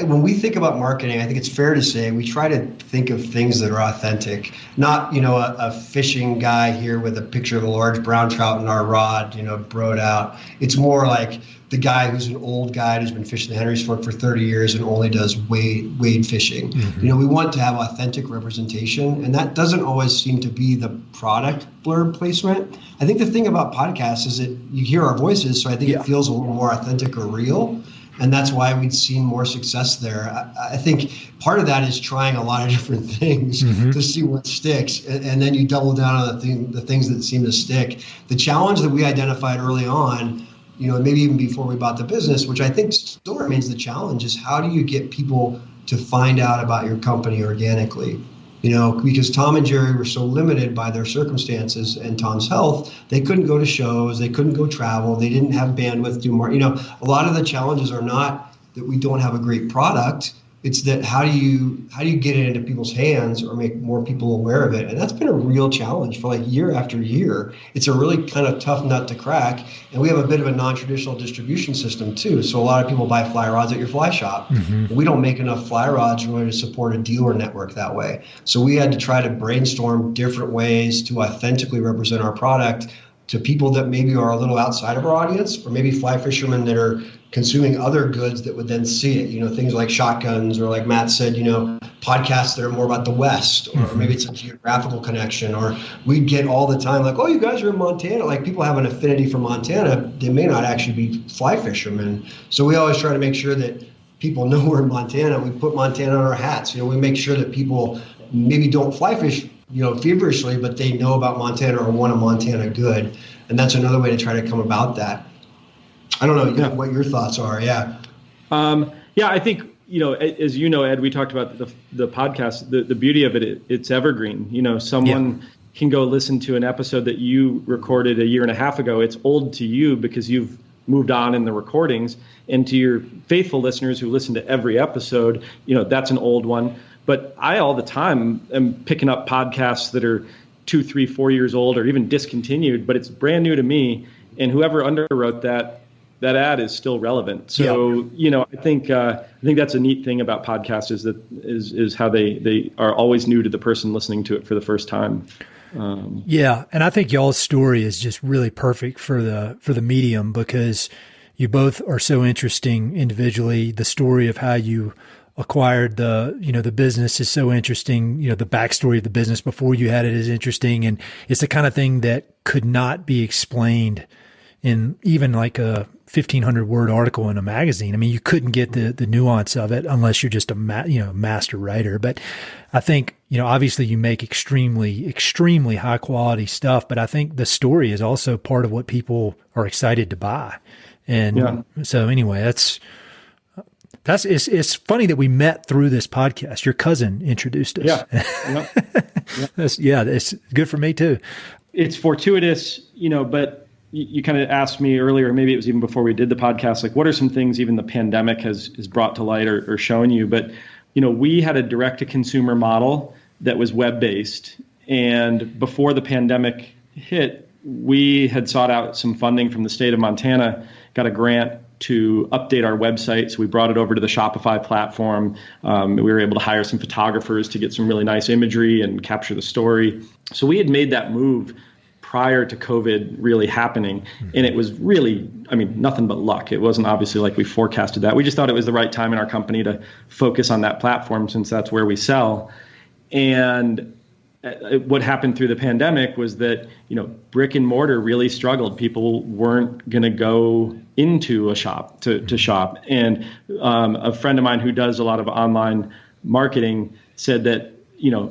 when we think about marketing, I think it's fair to say we try to think of things that are authentic, not, a fishing guy here with a picture of a large brown trout in our rod, broed out. It's more like the guy who's an old guy who's been fishing the Henry's Fork for 30 years and only does wade fishing. We want to have authentic representation, and that doesn't always seem to be the product blurb placement. I think the thing about podcasts is that you hear our voices, so I think it feels a little more authentic or real, and that's why we'd seen more success there. I think part of that is trying a lot of different things to see what sticks, and then you double down on the things that seem to stick. The challenge that we identified early on, maybe even before we bought the business, which I think still remains the challenge, is how do you get people to find out about your company organically? Because Tom and Gerri were so limited by their circumstances and Tom's health, they couldn't go to shows, they couldn't go travel, they didn't have bandwidth to do more. A lot of the challenges are not that we don't have a great product. It's that how do you get it into people's hands or make more people aware of it? And that's been a real challenge for like year after year. It's a really kind of tough nut to crack. And we have a bit of a non-traditional distribution system too. So a lot of people buy fly rods at your fly shop. We don't make enough fly rods really to support a dealer network that way. So we had to try to brainstorm different ways to authentically represent our product to people that maybe are a little outside of our audience, or maybe fly fishermen that are consuming other goods that would then see it, things like shotguns, or like Matt said, podcasts that are more about the West, or maybe it's a geographical connection. Or we get all the time like, oh, you guys are in Montana. Like, people have an affinity for Montana. They may not actually be fly fishermen. So we always try to make sure that people know we're in Montana. We put Montana on our hats. We make sure that people maybe don't fly fish feverishly, but they know about Montana or want a Montana good. And that's another way to try to come about that. I don't know what your thoughts are. I think, as you know, Ed, we talked about the podcast, the beauty of it, it's evergreen. Someone can go listen to an episode that you recorded a year and a half ago, it's old to you because you've moved on in the recordings. And to your faithful listeners who listen to every episode, that's an old one. But I all the time am picking up podcasts that are 2, 3, 4 years old or even discontinued, but it's brand new to me. And whoever underwrote that ad is still relevant. So, I think that's a neat thing about podcasts is how they are always new to the person listening to it for the first time. And I think y'all's story is just really perfect for the medium because you both are so interesting individually. The story of how you acquired the business is so interesting. The backstory of the business before you had it is interesting. And it's the kind of thing that could not be explained in even like a 1,500 word article in a magazine. I mean, you couldn't get the nuance of it unless you're just a master writer. But I think, obviously you make extremely, extremely high quality stuff, but I think the story is also part of what people are excited to buy. And so anyway, it's funny that we met through this podcast. Your cousin introduced us. It's good for me too. It's fortuitous, but you kind of asked me earlier, maybe it was even before we did the podcast, like what are some things even the pandemic has brought to light or shown you? But, we had a direct to consumer model that was web-based. And before the pandemic hit, we had sought out some funding from the state of Montana, got a grant to update our website. So we brought it over to the Shopify platform. We were able to hire some photographers to get some really nice imagery and capture the story. So we had made that move prior to COVID really happening. And it was really, nothing but luck. It wasn't obviously like we forecasted that. We just thought it was the right time in our company to focus on that platform since that's where we sell. And what happened through the pandemic was that, brick and mortar really struggled. People weren't going to go into a shop to shop. And a friend of mine who does a lot of online marketing said that,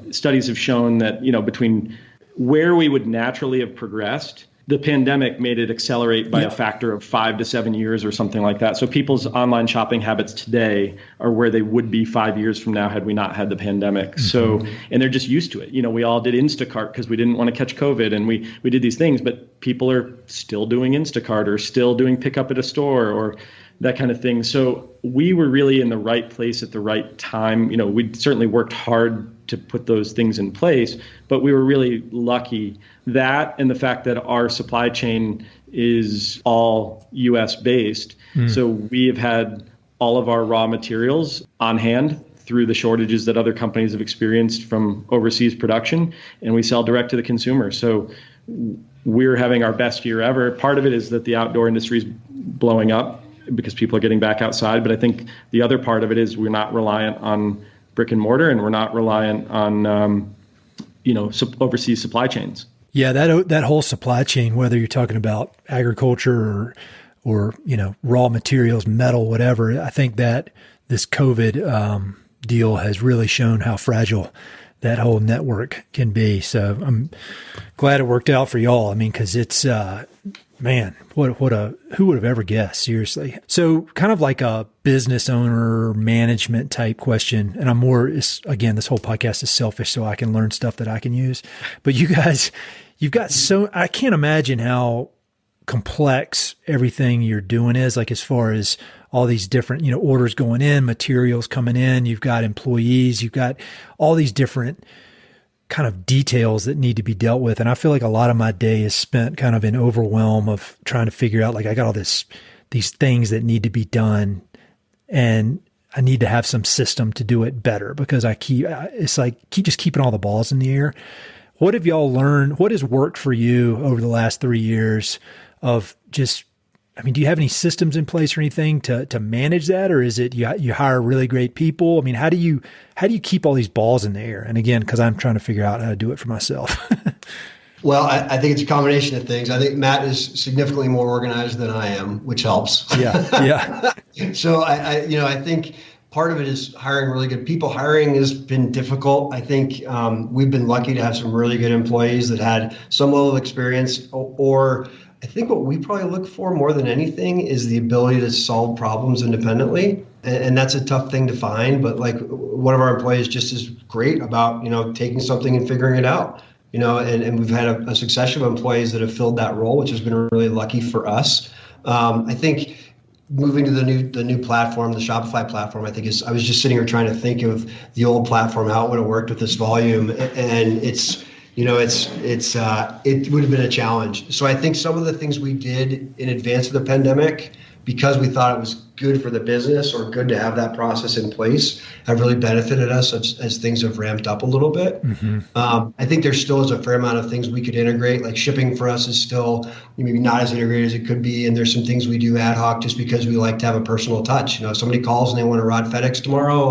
studies have shown that, between where we would naturally have progressed, the pandemic made it accelerate by a factor of 5 to 7 years or something like that. So people's online shopping habits today are where they would be 5 years from now had we not had the pandemic. Mm-hmm. So, and they're just used to it. We all did Instacart because we didn't want to catch COVID, and we did these things, but people are still doing Instacart or still doing pickup at a store or that kind of thing. So we were really in the right place at the right time. We'd certainly worked hard to put those things in place, but we were really lucky. That and the fact that our supply chain is all US based. So we have had all of our raw materials on hand through the shortages that other companies have experienced from overseas production, and we sell direct to the consumer. So we're having our best year ever. Part of it is that the outdoor industry is blowing up because people are getting back outside. But I think the other part of it is we're not reliant on brick and mortar, and we're not reliant on, overseas supply chains. Yeah, that whole supply chain, whether you're talking about agriculture or raw materials, metal, whatever, I think that this COVID deal has really shown how fragile that whole network can be. So I'm glad it worked out for y'all. Because it's man, who would have ever guessed? Seriously. So kind of like a business owner management type question. And I'm more, again, this whole podcast is selfish so I can learn stuff that I can use. But you guys, I can't imagine how complex everything you're doing is, like as far as all these different, orders going in, materials coming in, you've got employees, you've got all these different kind of details that need to be dealt with. And I feel like a lot of my day is spent kind of in overwhelm of trying to figure out, like, I got all these things that need to be done, and I need to have some system to do it better because keep keeping all the balls in the air. What have y'all learned? What has worked for you over the last 3 years of just, do you have any systems in place or anything to manage that? Or is it you hire really great people? How do you keep all these balls in the air? And again, because I'm trying to figure out how to do it for myself. Well, I think it's a combination of things. I think Matt is significantly more organized than I am, which helps. Yeah. So I think part of it is hiring really good people. Hiring has been difficult. I think we've been lucky to have some really good employees that had some level of experience, or I think what we probably look for more than anything is the ability to solve problems independently. And that's a tough thing to find. But like one of our employees just is great about, taking something and figuring it out. and we've had a succession of employees that have filled that role, which has been really lucky for us. I think moving to the new platform, the Shopify platform, I was just sitting here trying to think of the old platform, how it would have worked with this volume, and it would have been a challenge. So I think some of the things we did in advance of the pandemic, because we thought it was good for the business or good to have that process in place, have really benefited us as things have ramped up a little bit. Mm-hmm. I think there still is a fair amount of things we could integrate. Like shipping for us is still maybe not as integrated as it could be. And there's some things we do ad hoc just because we like to have a personal touch. If somebody calls and they want to rod FedEx tomorrow,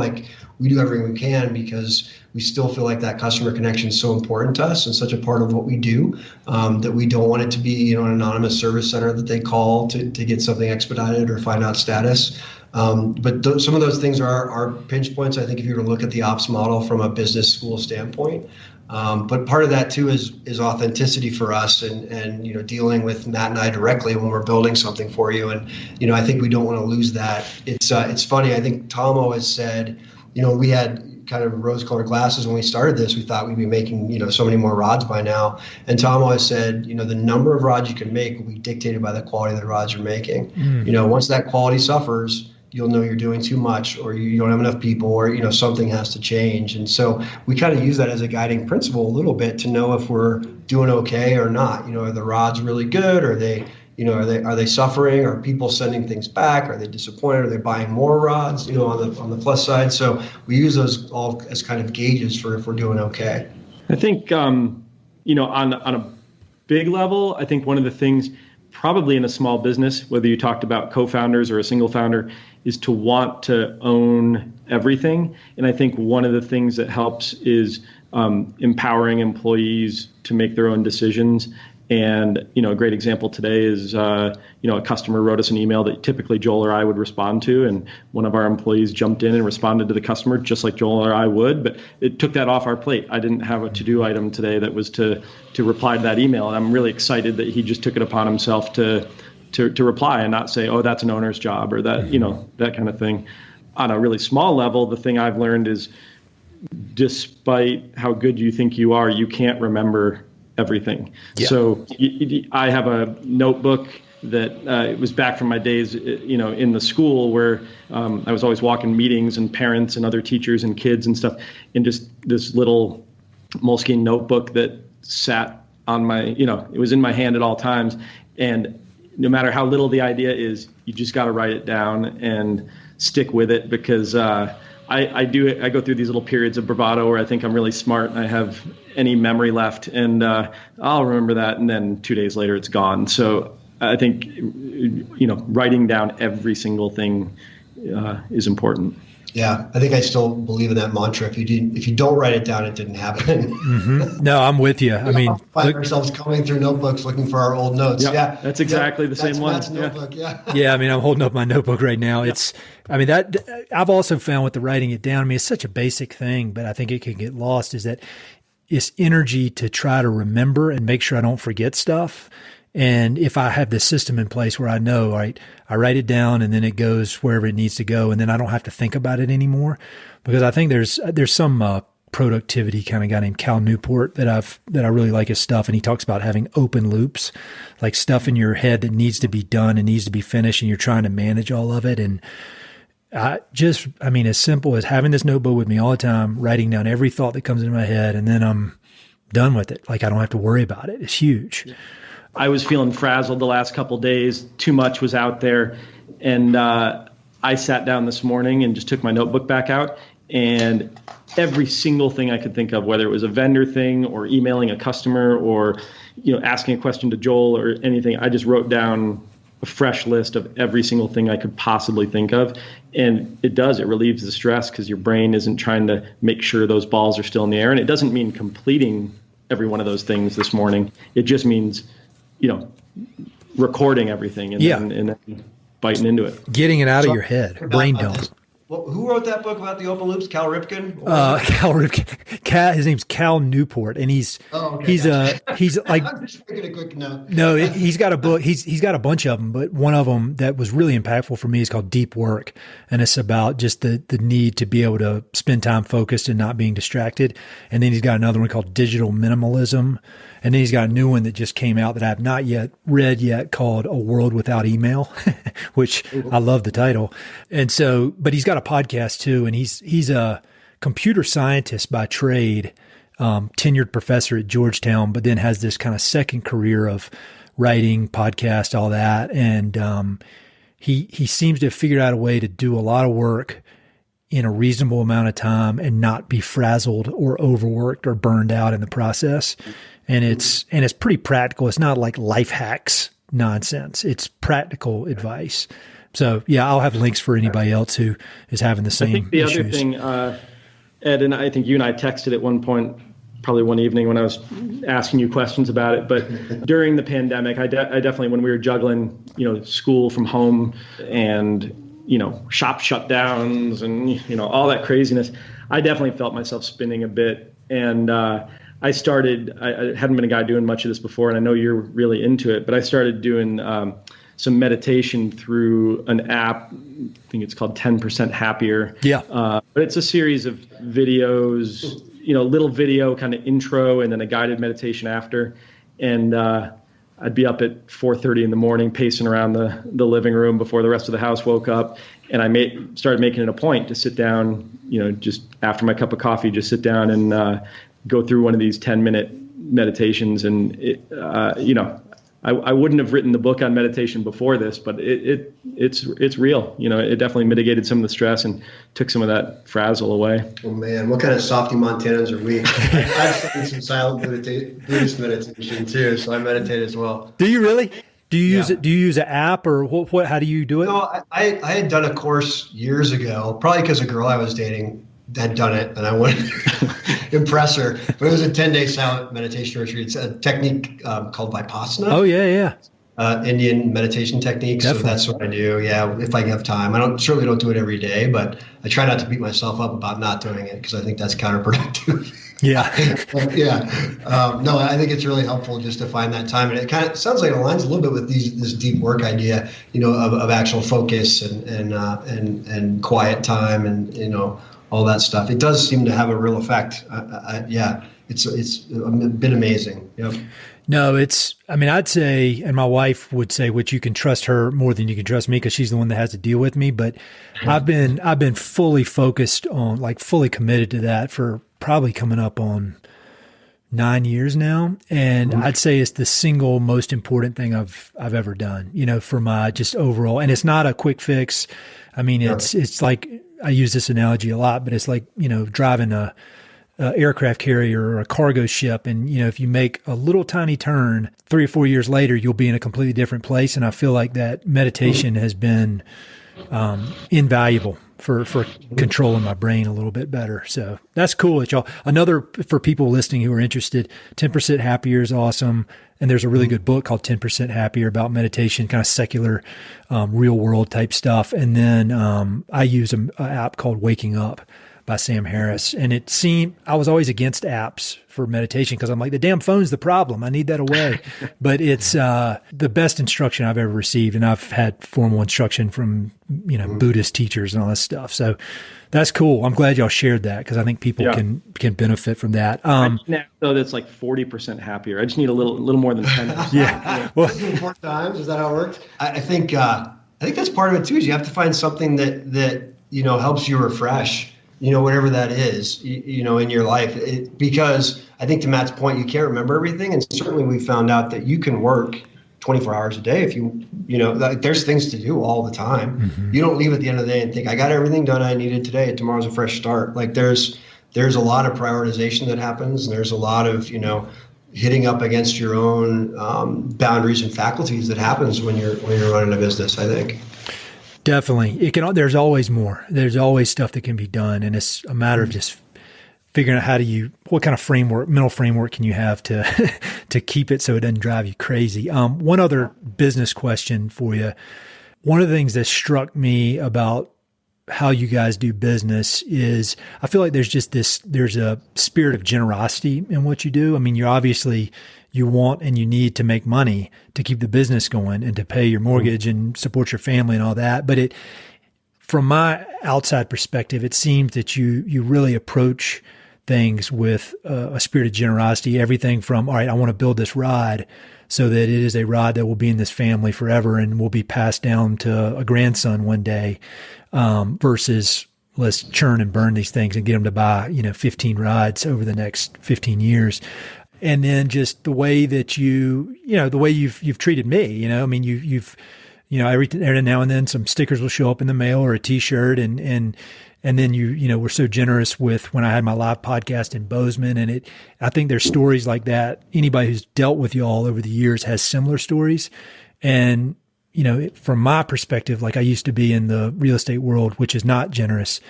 we do everything we can because we still feel like that customer connection is so important to us and such a part of what we do, that we don't want it to be, an anonymous service center that they call to get something expedited or find out status. But some of those things are pinch points, I think, if you were to look at the ops model from a business school standpoint. But part of that too is authenticity for us and dealing with Matt and I directly when we're building something for you. And, I think we don't want to lose that. It's funny. I think Tom always said, we had kind of rose-colored glasses when we started this. We thought we'd be making, so many more rods by now. And Tom always said, the number of rods you can make will be dictated by the quality of the rods you're making. Mm. Once that quality suffers, you'll know you're doing too much, or you don't have enough people, or, something has to change. And so we kind of use that as a guiding principle a little bit to know if we're doing okay or not. Are the rods really good? Are they suffering? Are people sending things back? Are they disappointed? Are they buying more rods, on the plus side? So we use those all as kind of gauges for if we're doing okay. I think, on a big level, I think one of the things probably in a small business, whether you talked about co-founders or a single founder, is to want to own everything. And I think one of the things that helps is empowering employees to make their own decisions. And, a great example today is, a customer wrote us an email that typically Joel or I would respond to. And one of our employees jumped in and responded to the customer just like Joel or I would. But it took that off our plate. I didn't have a to-do item today that was to reply to that email. And I'm really excited that he just took it upon himself to reply and not say, oh, that's an owner's job or that, that kind of thing. On a really small level, the thing I've learned is despite how good you think you are, you can't remember everything. Yeah. So I have a notebook that it was back from my days, in the school where I was always walking meetings and parents and other teachers and kids and stuff, and just this little Moleskine notebook that sat on my, it was in my hand at all times. And no matter how little the idea is, you just got to write it down and stick with it because I go through these little periods of bravado where I think I'm really smart and I have any memory left, and I'll remember that, and then 2 days later it's gone. So I think writing down every single thing is important. Yeah, I think I still believe in that mantra. If you don't write it down, it didn't happen. Mm-hmm. No, I'm with you. I mean, find ourselves coming through notebooks looking for our old notes. Yeah, that's exactly the same one. That's notebook. Yeah. Yeah, I mean, I'm holding up my notebook right now. Yeah. That I've also found with the writing it down. I mean, it's such a basic thing, but I think it can get lost. Is that it's energy to try to remember and make sure I don't forget stuff. And if I have this system in place where I know, right, I write it down and then it goes wherever it needs to go, and then I don't have to think about it anymore. Because I think there's some productivity kind of guy named Cal Newport that I really like his stuff, and he talks about having open loops, like stuff in your head that needs to be done and needs to be finished, and you're trying to manage all of it. And as simple as having this notebook with me all the time, writing down every thought that comes into my head, and then I'm done with it. Like I don't have to worry about it. It's huge. Yeah. I was feeling frazzled the last couple of days. Too much was out there. And I sat down this morning and just took my notebook back out. And every single thing I could think of, whether it was a vendor thing or emailing a customer or asking a question to Joel or anything, I just wrote down a fresh list of every single thing I could possibly think of. And it relieves the stress because your brain isn't trying to make sure those balls are still in the air. And it doesn't mean completing every one of those things this morning. It just means recording everything and then biting into it. Getting it out of your head, brain dump. Well, who wrote that book about the open loops? Cal Ripken? Cal Ripken. His name's Cal Newport, and he's like I'm just making a quick note. No, he's got a book. He's got a bunch of them, but one of them that was really impactful for me is called Deep Work, and it's about just the need to be able to spend time focused and not being distracted. And then he's got another one called Digital Minimalism, and then he's got a new one that just came out that I have not yet read yet called A World Without Email, which I love the title. And so, but he's got a podcast too, and he's a computer scientist by trade. Tenured professor at Georgetown, but then has this kind of second career of writing, podcast, all that. And he seems to have figured out a way to do a lot of work in a reasonable amount of time and not be frazzled or overworked or burned out in the process. And it's pretty practical. It's not like life hacks nonsense. It's practical advice. So yeah, I'll have links for anybody else who is having the same I think the issues. other thing, Ed, and I think you and I texted at one point, probably one evening when I was asking you questions about it. But during the pandemic, I definitely, when we were juggling, school from home and, shop shutdowns and, all that craziness, I definitely felt myself spinning a bit. And I hadn't been a guy doing much of this before, and I know you're really into it, but I started doing some meditation through an app. I think it's called 10% Happier. Yeah. But it's a series of videos, little video kind of intro and then a guided meditation after. And I'd be up at 4:30 in the morning pacing around the living room before the rest of the house woke up. And I started making it a point to sit down, just after my cup of coffee, just sit down and go through one of these 10-minute meditations. And, I wouldn't have written the book on meditation before this, but it's real. It definitely mitigated some of the stress and took some of that frazzle away. Oh man, what kind of softy Montanans are we? I've studied some silent Buddhist meditation too, so I meditate as well. Do you really? Do you use it? Do you use an app or what? How do you do it? No, I had done a course years ago, probably because a girl I was dating had done it, and I wanted to impress her. But it was a 10-day silent meditation retreat. It's a technique called Vipassana. Oh yeah. Indian meditation technique. Definitely. So that's what I do. Yeah, if I have time. I certainly don't do it every day, but I try not to beat myself up about not doing it because I think that's counterproductive. Yeah. No, I think it's really helpful just to find that time, and it kind of sounds like it aligns a little bit with this deep work idea, of actual focus and quiet time and all that stuff. It does seem to have a real effect. It's been amazing. Yep. No, I'd say, and my wife would say, which you can trust her more than you can trust me because she's the one that has to deal with me. But I've been fully focused on, like fully committed to that for probably coming up on 9 years now. And I'd say it's the single most important thing I've ever done, for my just overall, and it's not a quick fix. I mean, it's like, I use this analogy a lot, but it's like, driving a aircraft carrier or a cargo ship. And, if you make a little tiny turn 3 or 4 years later, you'll be in a completely different place. And I feel like that meditation has been invaluable for controlling my brain a little bit better. So that's cool. Y'all. Another, for people listening who are interested, 10% Happier is awesome. And there's a really good book called 10% Happier about meditation, kind of secular, real world type stuff. And then I use an app called Waking Up by Sam Harris. And it seemed, I was always against apps for meditation because I'm like, the damn phone's the problem. I need that away. But it's the best instruction I've ever received. And I've had formal instruction from, Buddhist teachers and all this stuff. So that's cool. I'm glad y'all shared that because I think people can benefit from that. So that's like 40% happier. I just need a little more than 10%. Yeah. Well, 4 times. Is that how it works? I think that's part of it too, is you have to find something that helps you refresh, whatever that is, in your life. Because I think to Matt's point, you can't remember everything. And certainly we found out that you can work 24 hours a day if there's things to do all the time. Mm-hmm. You don't leave at the end of the day and think, I got everything done I needed today. Tomorrow's a fresh start. Like there's a lot of prioritization that happens. And there's a lot of, hitting up against your own boundaries and faculties that happens when you're running a business, I think. Definitely. There's always more. There's always stuff that can be done. And it's a matter of just figuring out what kind of mental framework can you have to keep it so it doesn't drive you crazy. One other business question for you. One of the things that struck me about how you guys do business is I feel like there's a spirit of generosity in what you do. I mean, you want and you need to make money to keep the business going and to pay your mortgage and support your family and all that. But from my outside perspective, it seems that you really approach things with a spirit of generosity, everything from, all right, I want to build this ride so that it is a ride that will be in this family forever and will be passed down to a grandson one day, versus let's churn and burn these things and get them to buy, 15 rides over the next 15 years. And then just the way that the way you've treated me, I mean, you've every now and then some stickers will show up in the mail or a t-shirt and then you were so generous with when I had my live podcast in Bozeman. And I think there's stories like that. Anybody who's dealt with you all over the years has similar stories. And, from my perspective, like I used to be in the real estate world, which is not generous.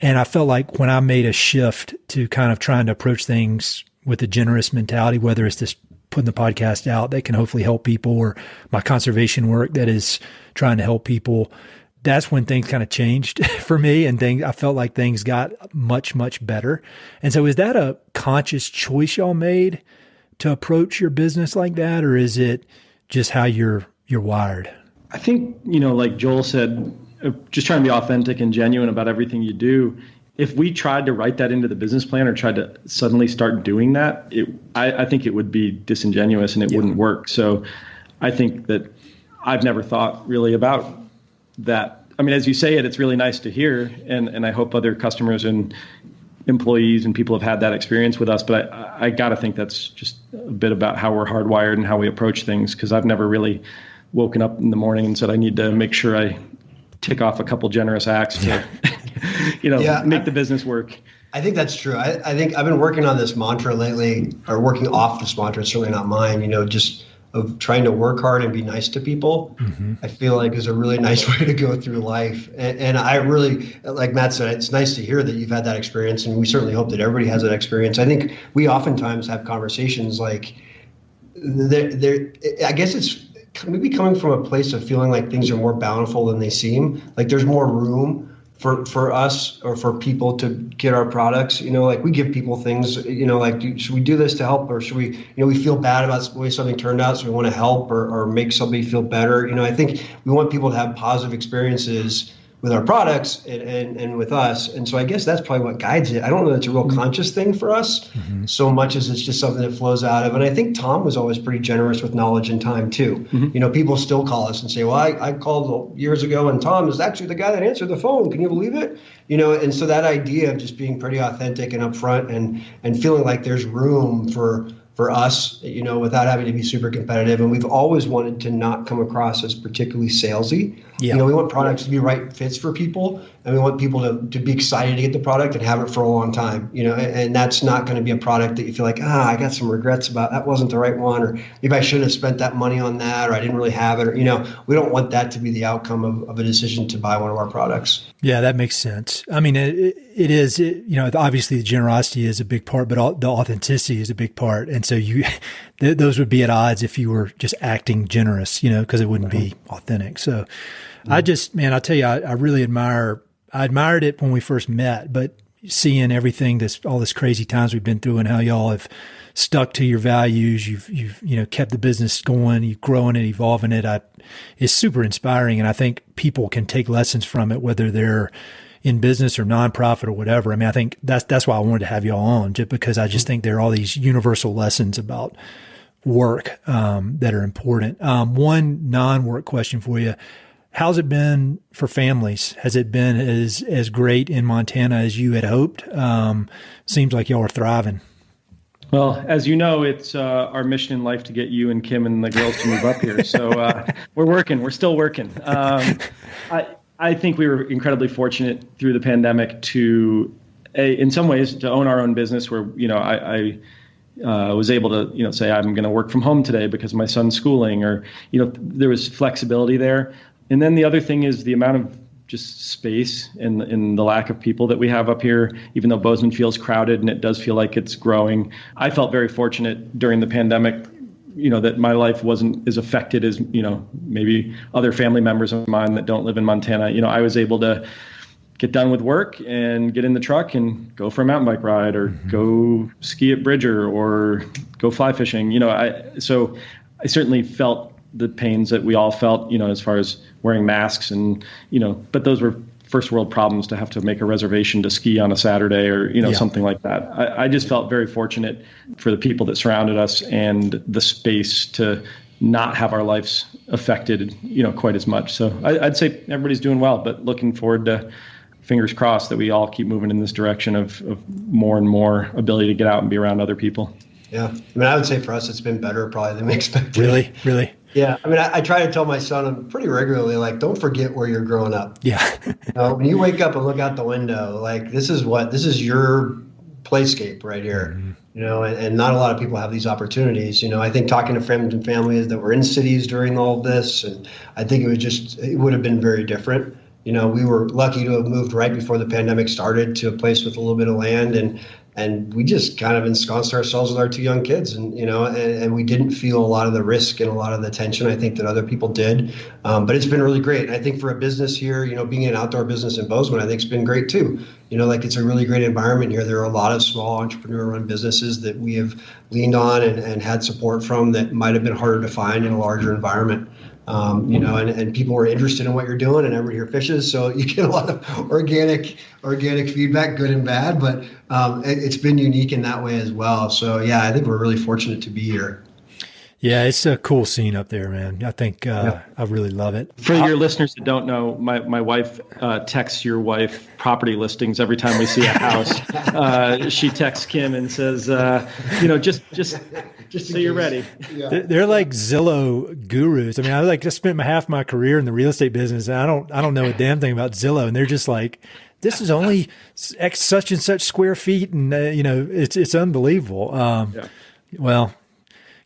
And I felt like when I made a shift to kind of trying to approach things with a generous mentality, whether it's this putting the podcast out that can hopefully help people or my conservation work that is trying to help people, that's when things kind of changed for me and I felt like things got much, much better. And so is that a conscious choice y'all made to approach your business like that? Or is it just how you're wired? I think, like Joel said, just trying to be authentic and genuine about everything you do. If we tried to write that into the business plan or tried to suddenly start doing that, I think it would be disingenuous and it wouldn't work. So I think that I've never thought really about that. I mean, as you say it, it's really nice to hear. And I hope other customers and employees and people have had that experience with us. But I got to think that's just a bit about how we're hardwired and how we approach things. Because I've never really woken up in the morning and said, I need to make sure I tick off a couple generous acts to, make the business work. I think that's true. I think I've been working on this mantra lately, or working off this mantra. It's certainly not mine, just of trying to work hard and be nice to people. Mm-hmm. I feel like is a really nice way to go through life. And I really, like Matt said, it's nice to hear that you've had that experience. And we certainly hope that everybody has that experience. I think we oftentimes have conversations like, I guess it's maybe coming from a place of feeling like things are more bountiful than they seem. Like there's more room for us or for people to get our products, like we give people things, like, should we do this to help, or should we, we feel bad about the way something turned out, so we want to help or make somebody feel better. I think we want people to have positive experiences with our products and with us. And so I guess that's probably what guides it. I don't know that it's a real conscious thing for us so much as it's just something that flows out of. And I think Tom was always pretty generous with knowledge and time too. Mm-hmm. People still call us and say, well, I called years ago and Tom is actually the guy that answered the phone. Can you believe it? And so that idea of just being pretty authentic and upfront and feeling like there's room for us, without having to be super competitive. And we've always wanted to not come across as particularly salesy. Yeah. We want products to be right fits for people, and we want people to be excited to get the product and have it for a long time, and that's not going to be a product that you feel like, I got some regrets about, that wasn't the right one, or maybe I should have spent that money on that, or I didn't really have it, or, we don't want that to be the outcome of a decision to buy one of our products. Yeah, that makes sense. I mean, it is, obviously the generosity is a big part, but the authenticity is a big part. And so those would be at odds if you were just acting generous, because it wouldn't be authentic. So I tell you, I really I admired it when we first met, but seeing everything, all this crazy times we've been through and how y'all have stuck to your values, you've kept the business going, you've grown it, evolving it, is super inspiring. And I think people can take lessons from it, whether they're in business or nonprofit or whatever. I mean, I think that's why I wanted to have y'all on, just because I just think there are all these universal lessons about work that are important. One non-work question for you. How's it been for families? Has it been as great in Montana as you had hoped? Seems like y'all are thriving. Well, as you know, it's our mission in life to get you and Kim and the girls to move up here. So we're working. We're still working. I think we were incredibly fortunate through the pandemic to, in some ways, to own our own business where, I was able to, say I'm going to work from home today because my son's schooling, or, there was flexibility there. And then the other thing is the amount of just space and the lack of people that we have up here, even though Bozeman feels crowded and it does feel like it's growing. I felt very fortunate during the pandemic, that my life wasn't as affected as, maybe other family members of mine that don't live in Montana. I was able to get done with work and get in the truck and go for a mountain bike ride or go ski at Bridger or go fly fishing. So I certainly felt the pains that we all felt, as far as wearing masks and, but those were first world problems to have to make a reservation to ski on a Saturday or, something like that. I just felt very fortunate for the people that surrounded us and the space to not have our lives affected, quite as much. So I'd say everybody's doing well, but looking forward to, fingers crossed, that we all keep moving in this direction of more and more ability to get out and be around other people. Yeah. I would say for us, it's been better probably than we expected. Really? Yeah. I try to tell my son pretty regularly, like, don't forget where you're growing up. Yeah. When you wake up and look out the window, like, this is your playscape right here. And not a lot of people have these opportunities. I think talking to friends and families that were in cities during all of this, and I think it would have been very different. We were lucky to have moved right before the pandemic started to a place with a little bit of land, and we just kind of ensconced ourselves with our two young kids, and we didn't feel a lot of the risk and a lot of the tension, I think, that other people did. But it's been really great. And I think for a business here, being an outdoor business in Bozeman, I think it's been great too. It's a really great environment here. There are a lot of small entrepreneur-run businesses that we have leaned on and had support from that might have been harder to find in a larger environment. And people were interested in what you're doing, and everybody here fishes, so you get a lot of organic feedback, good and bad. But it's been unique in that way as well. So yeah, I think we're really fortunate to be here. Yeah, it's a cool scene up there, man. I think I really love it. For your listeners that don't know, my wife texts your wife property listings every time we see a house. She texts Kim and says, just so you're ready. Yeah. They're like Zillow gurus. I just spent half my career in the real estate business, and I don't know a damn thing about Zillow, and they're just like, this is only X such and such square feet, and it's unbelievable. Well,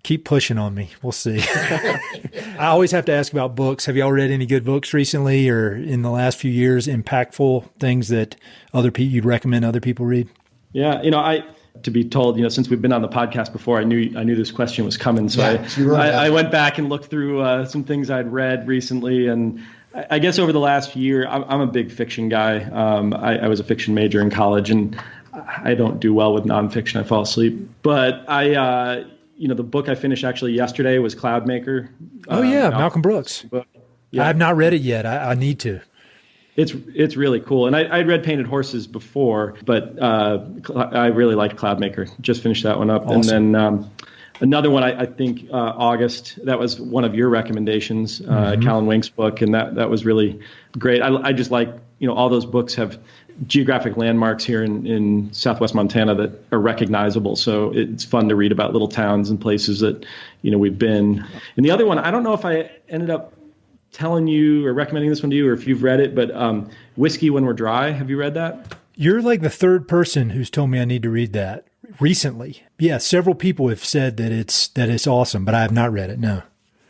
keep pushing on me. We'll see. I always have to ask about books. Have y'all read any good books recently or in the last few years, impactful things that you'd recommend other people read? Yeah. To be told, since we've been on the podcast before, I knew this question was coming. So I went back and looked through some things I'd read recently. And I guess over the last year, I'm a big fiction guy. I was a fiction major in college, and I don't do well with nonfiction. I fall asleep. But the book I finished actually yesterday was Cloudmaker. Malcolm Brooks. Book. Yeah. I have not read it yet. I need to. It's really cool. And I'd read Painted Horses before, but I really liked Cloudmaker. Just finished that one up. Awesome. And then another one, I think August, that was one of your recommendations, Callan Wink's book, and that was really great. I just like, all those books have geographic landmarks here in Southwest Montana that are recognizable. So it's fun to read about little towns and places that, we've been. And the other one, I don't know if I ended up telling you or recommending this one to you or if you've read it, but Whiskey When We're Dry. Have you read that? You're like the third person who's told me I need to read that recently. Yeah, several people have said that it's awesome, but I have not read it. No.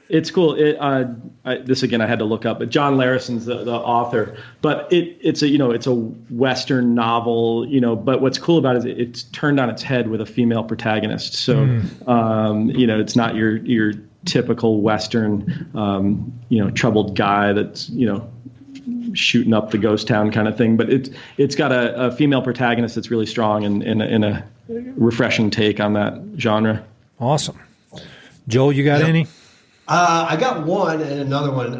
It's cool. This again, I had to look up, but John Larison's the author. But it's a Western novel. But what's cool about it is it's turned on its head with a female protagonist. So it's not your typical Western troubled guy that's shooting up the ghost town kind of thing. But it's got a female protagonist that's really strong and a refreshing take on that genre. Awesome. Joel, you got any? I got one and another one.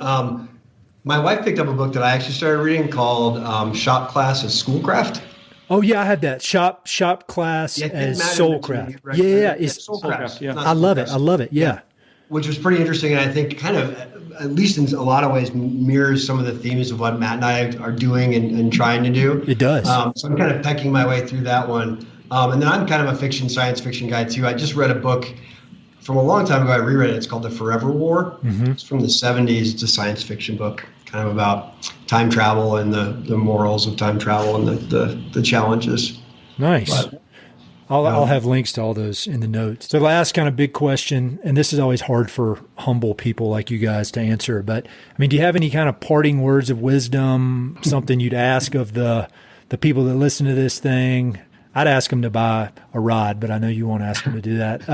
My wife picked up a book that I actually started reading called Shop Class as Schoolcraft. Oh yeah, I had that shop class as Soulcraft. It's Soulcraft. Yeah. I love it. Yeah. Which was pretty interesting, and I think kind of, at least in a lot of ways, mirrors some of the themes of what Matt and I are doing and trying to do. It does. So I'm kind of pecking my way through that one. And then I'm kind of a science fiction guy too. I just read a book from a long time ago. I reread it. It's called The Forever War. It's from the 70s. It's a science fiction book, kind of about time travel and the morals of time travel and the challenges. Nice. But, I'll have links to all those in the notes. So the last kind of big question, and this is always hard for humble people like you guys to answer, but do you have any kind of parting words of wisdom, something you'd ask of the people that listen to this thing? I'd ask them to buy a rod, but I know you won't ask them to do that.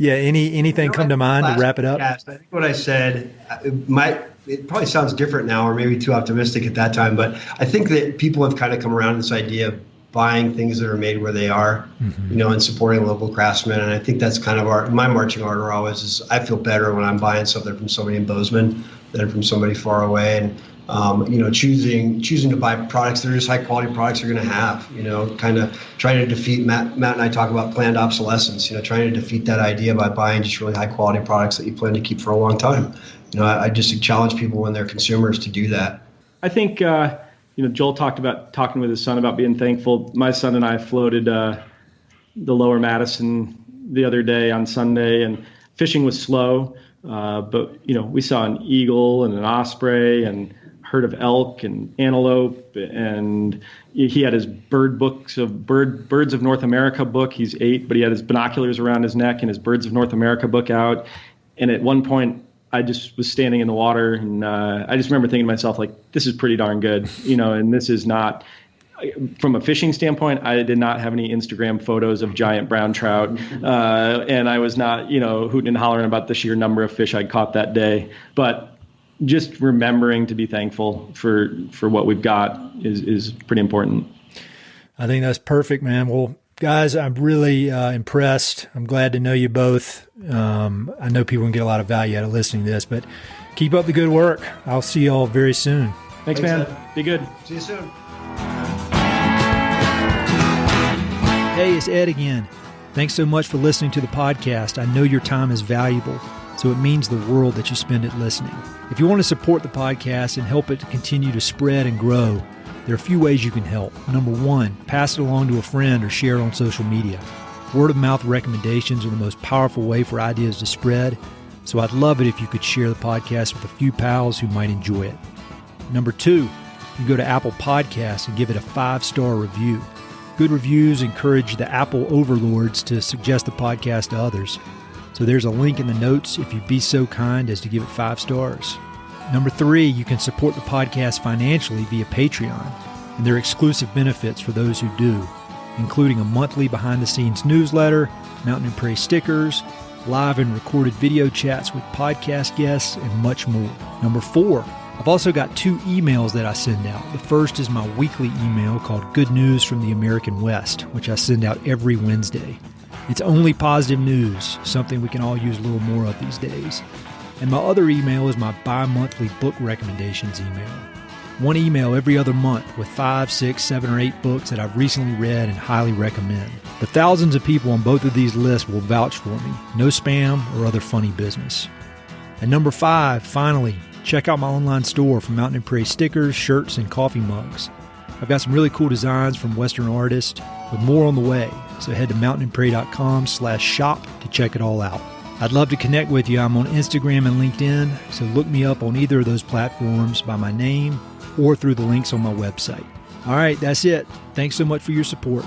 Anything come to mind to wrap it up? I think what I said, it it probably sounds different now, or maybe too optimistic at that time, but I think that people have kind of come around to this idea of buying things that are made where they are, and supporting local craftsmen. And I think that's kind of my marching order always is I feel better when I'm buying something from somebody in Bozeman than from somebody far away. And, choosing to buy products that are just high quality products you're going to have, kind of trying to defeat, Matt and I talk about planned obsolescence, trying to defeat that idea by buying just really high quality products that you plan to keep for a long time. I just challenge people when they're consumers to do that. I think, Joel talked about talking with his son about being thankful. My son and I floated the lower Madison the other day on Sunday, and fishing was slow. But we saw an eagle and an osprey and herd of elk and antelope, and he had his birds of North America book. He's 8, but he had his binoculars around his neck and his Birds of North America book out. And at one point, I just was standing in the water, and I just remember thinking to myself, like, this is pretty darn good, and this is not, from a fishing standpoint, I did not have any Instagram photos of giant brown trout, and I was not, hooting and hollering about the sheer number of fish I'd caught that day. But just remembering to be thankful for what we've got is pretty important. I think that's perfect, man. Well, guys, I'm really impressed. I'm glad to know you both. I know people can get a lot of value out of listening to this, but keep up the good work. I'll see you all very soon. Thanks, man. Ed. Be good. See you soon. Hey, it's Ed again. Thanks so much for listening to the podcast. I know your time is valuable, so it means the world that you spend it listening. If you want to support the podcast and help it continue to spread and grow, there are a few ways you can help. Number 1, pass it along to a friend or share it on social media. Word of mouth recommendations are the most powerful way for ideas to spread, so I'd love it if you could share the podcast with a few pals who might enjoy it. Number 2, you can go to Apple Podcasts and give it a 5-star review. Good reviews encourage the Apple overlords to suggest the podcast to others. So there's a link in the notes if you'd be so kind as to give it 5 stars. Number 3, you can support the podcast financially via Patreon, and there are exclusive benefits for those who do, including a monthly behind-the-scenes newsletter, Mountain and Prairie stickers, live and recorded video chats with podcast guests, and much more. Number 4, I've also got 2 emails that I send out. The first is my weekly email called Good News from the American West, which I send out every Wednesday. It's only positive news, something we can all use a little more of these days. And my other email is my bi-monthly book recommendations email. One email every other month with 5, 6, 7, or 8 books that I've recently read and highly recommend. The thousands of people on both of these lists will vouch for me. No spam or other funny business. And number 5, finally, check out my online store for Mountain and Prairie stickers, shirts, and coffee mugs. I've got some really cool designs from Western artists with more on the way. So head to mountainandprairie.com/shop to check it all out. I'd love to connect with you. I'm on Instagram and LinkedIn, so look me up on either of those platforms by my name or through the links on my website. All right, that's it. Thanks so much for your support.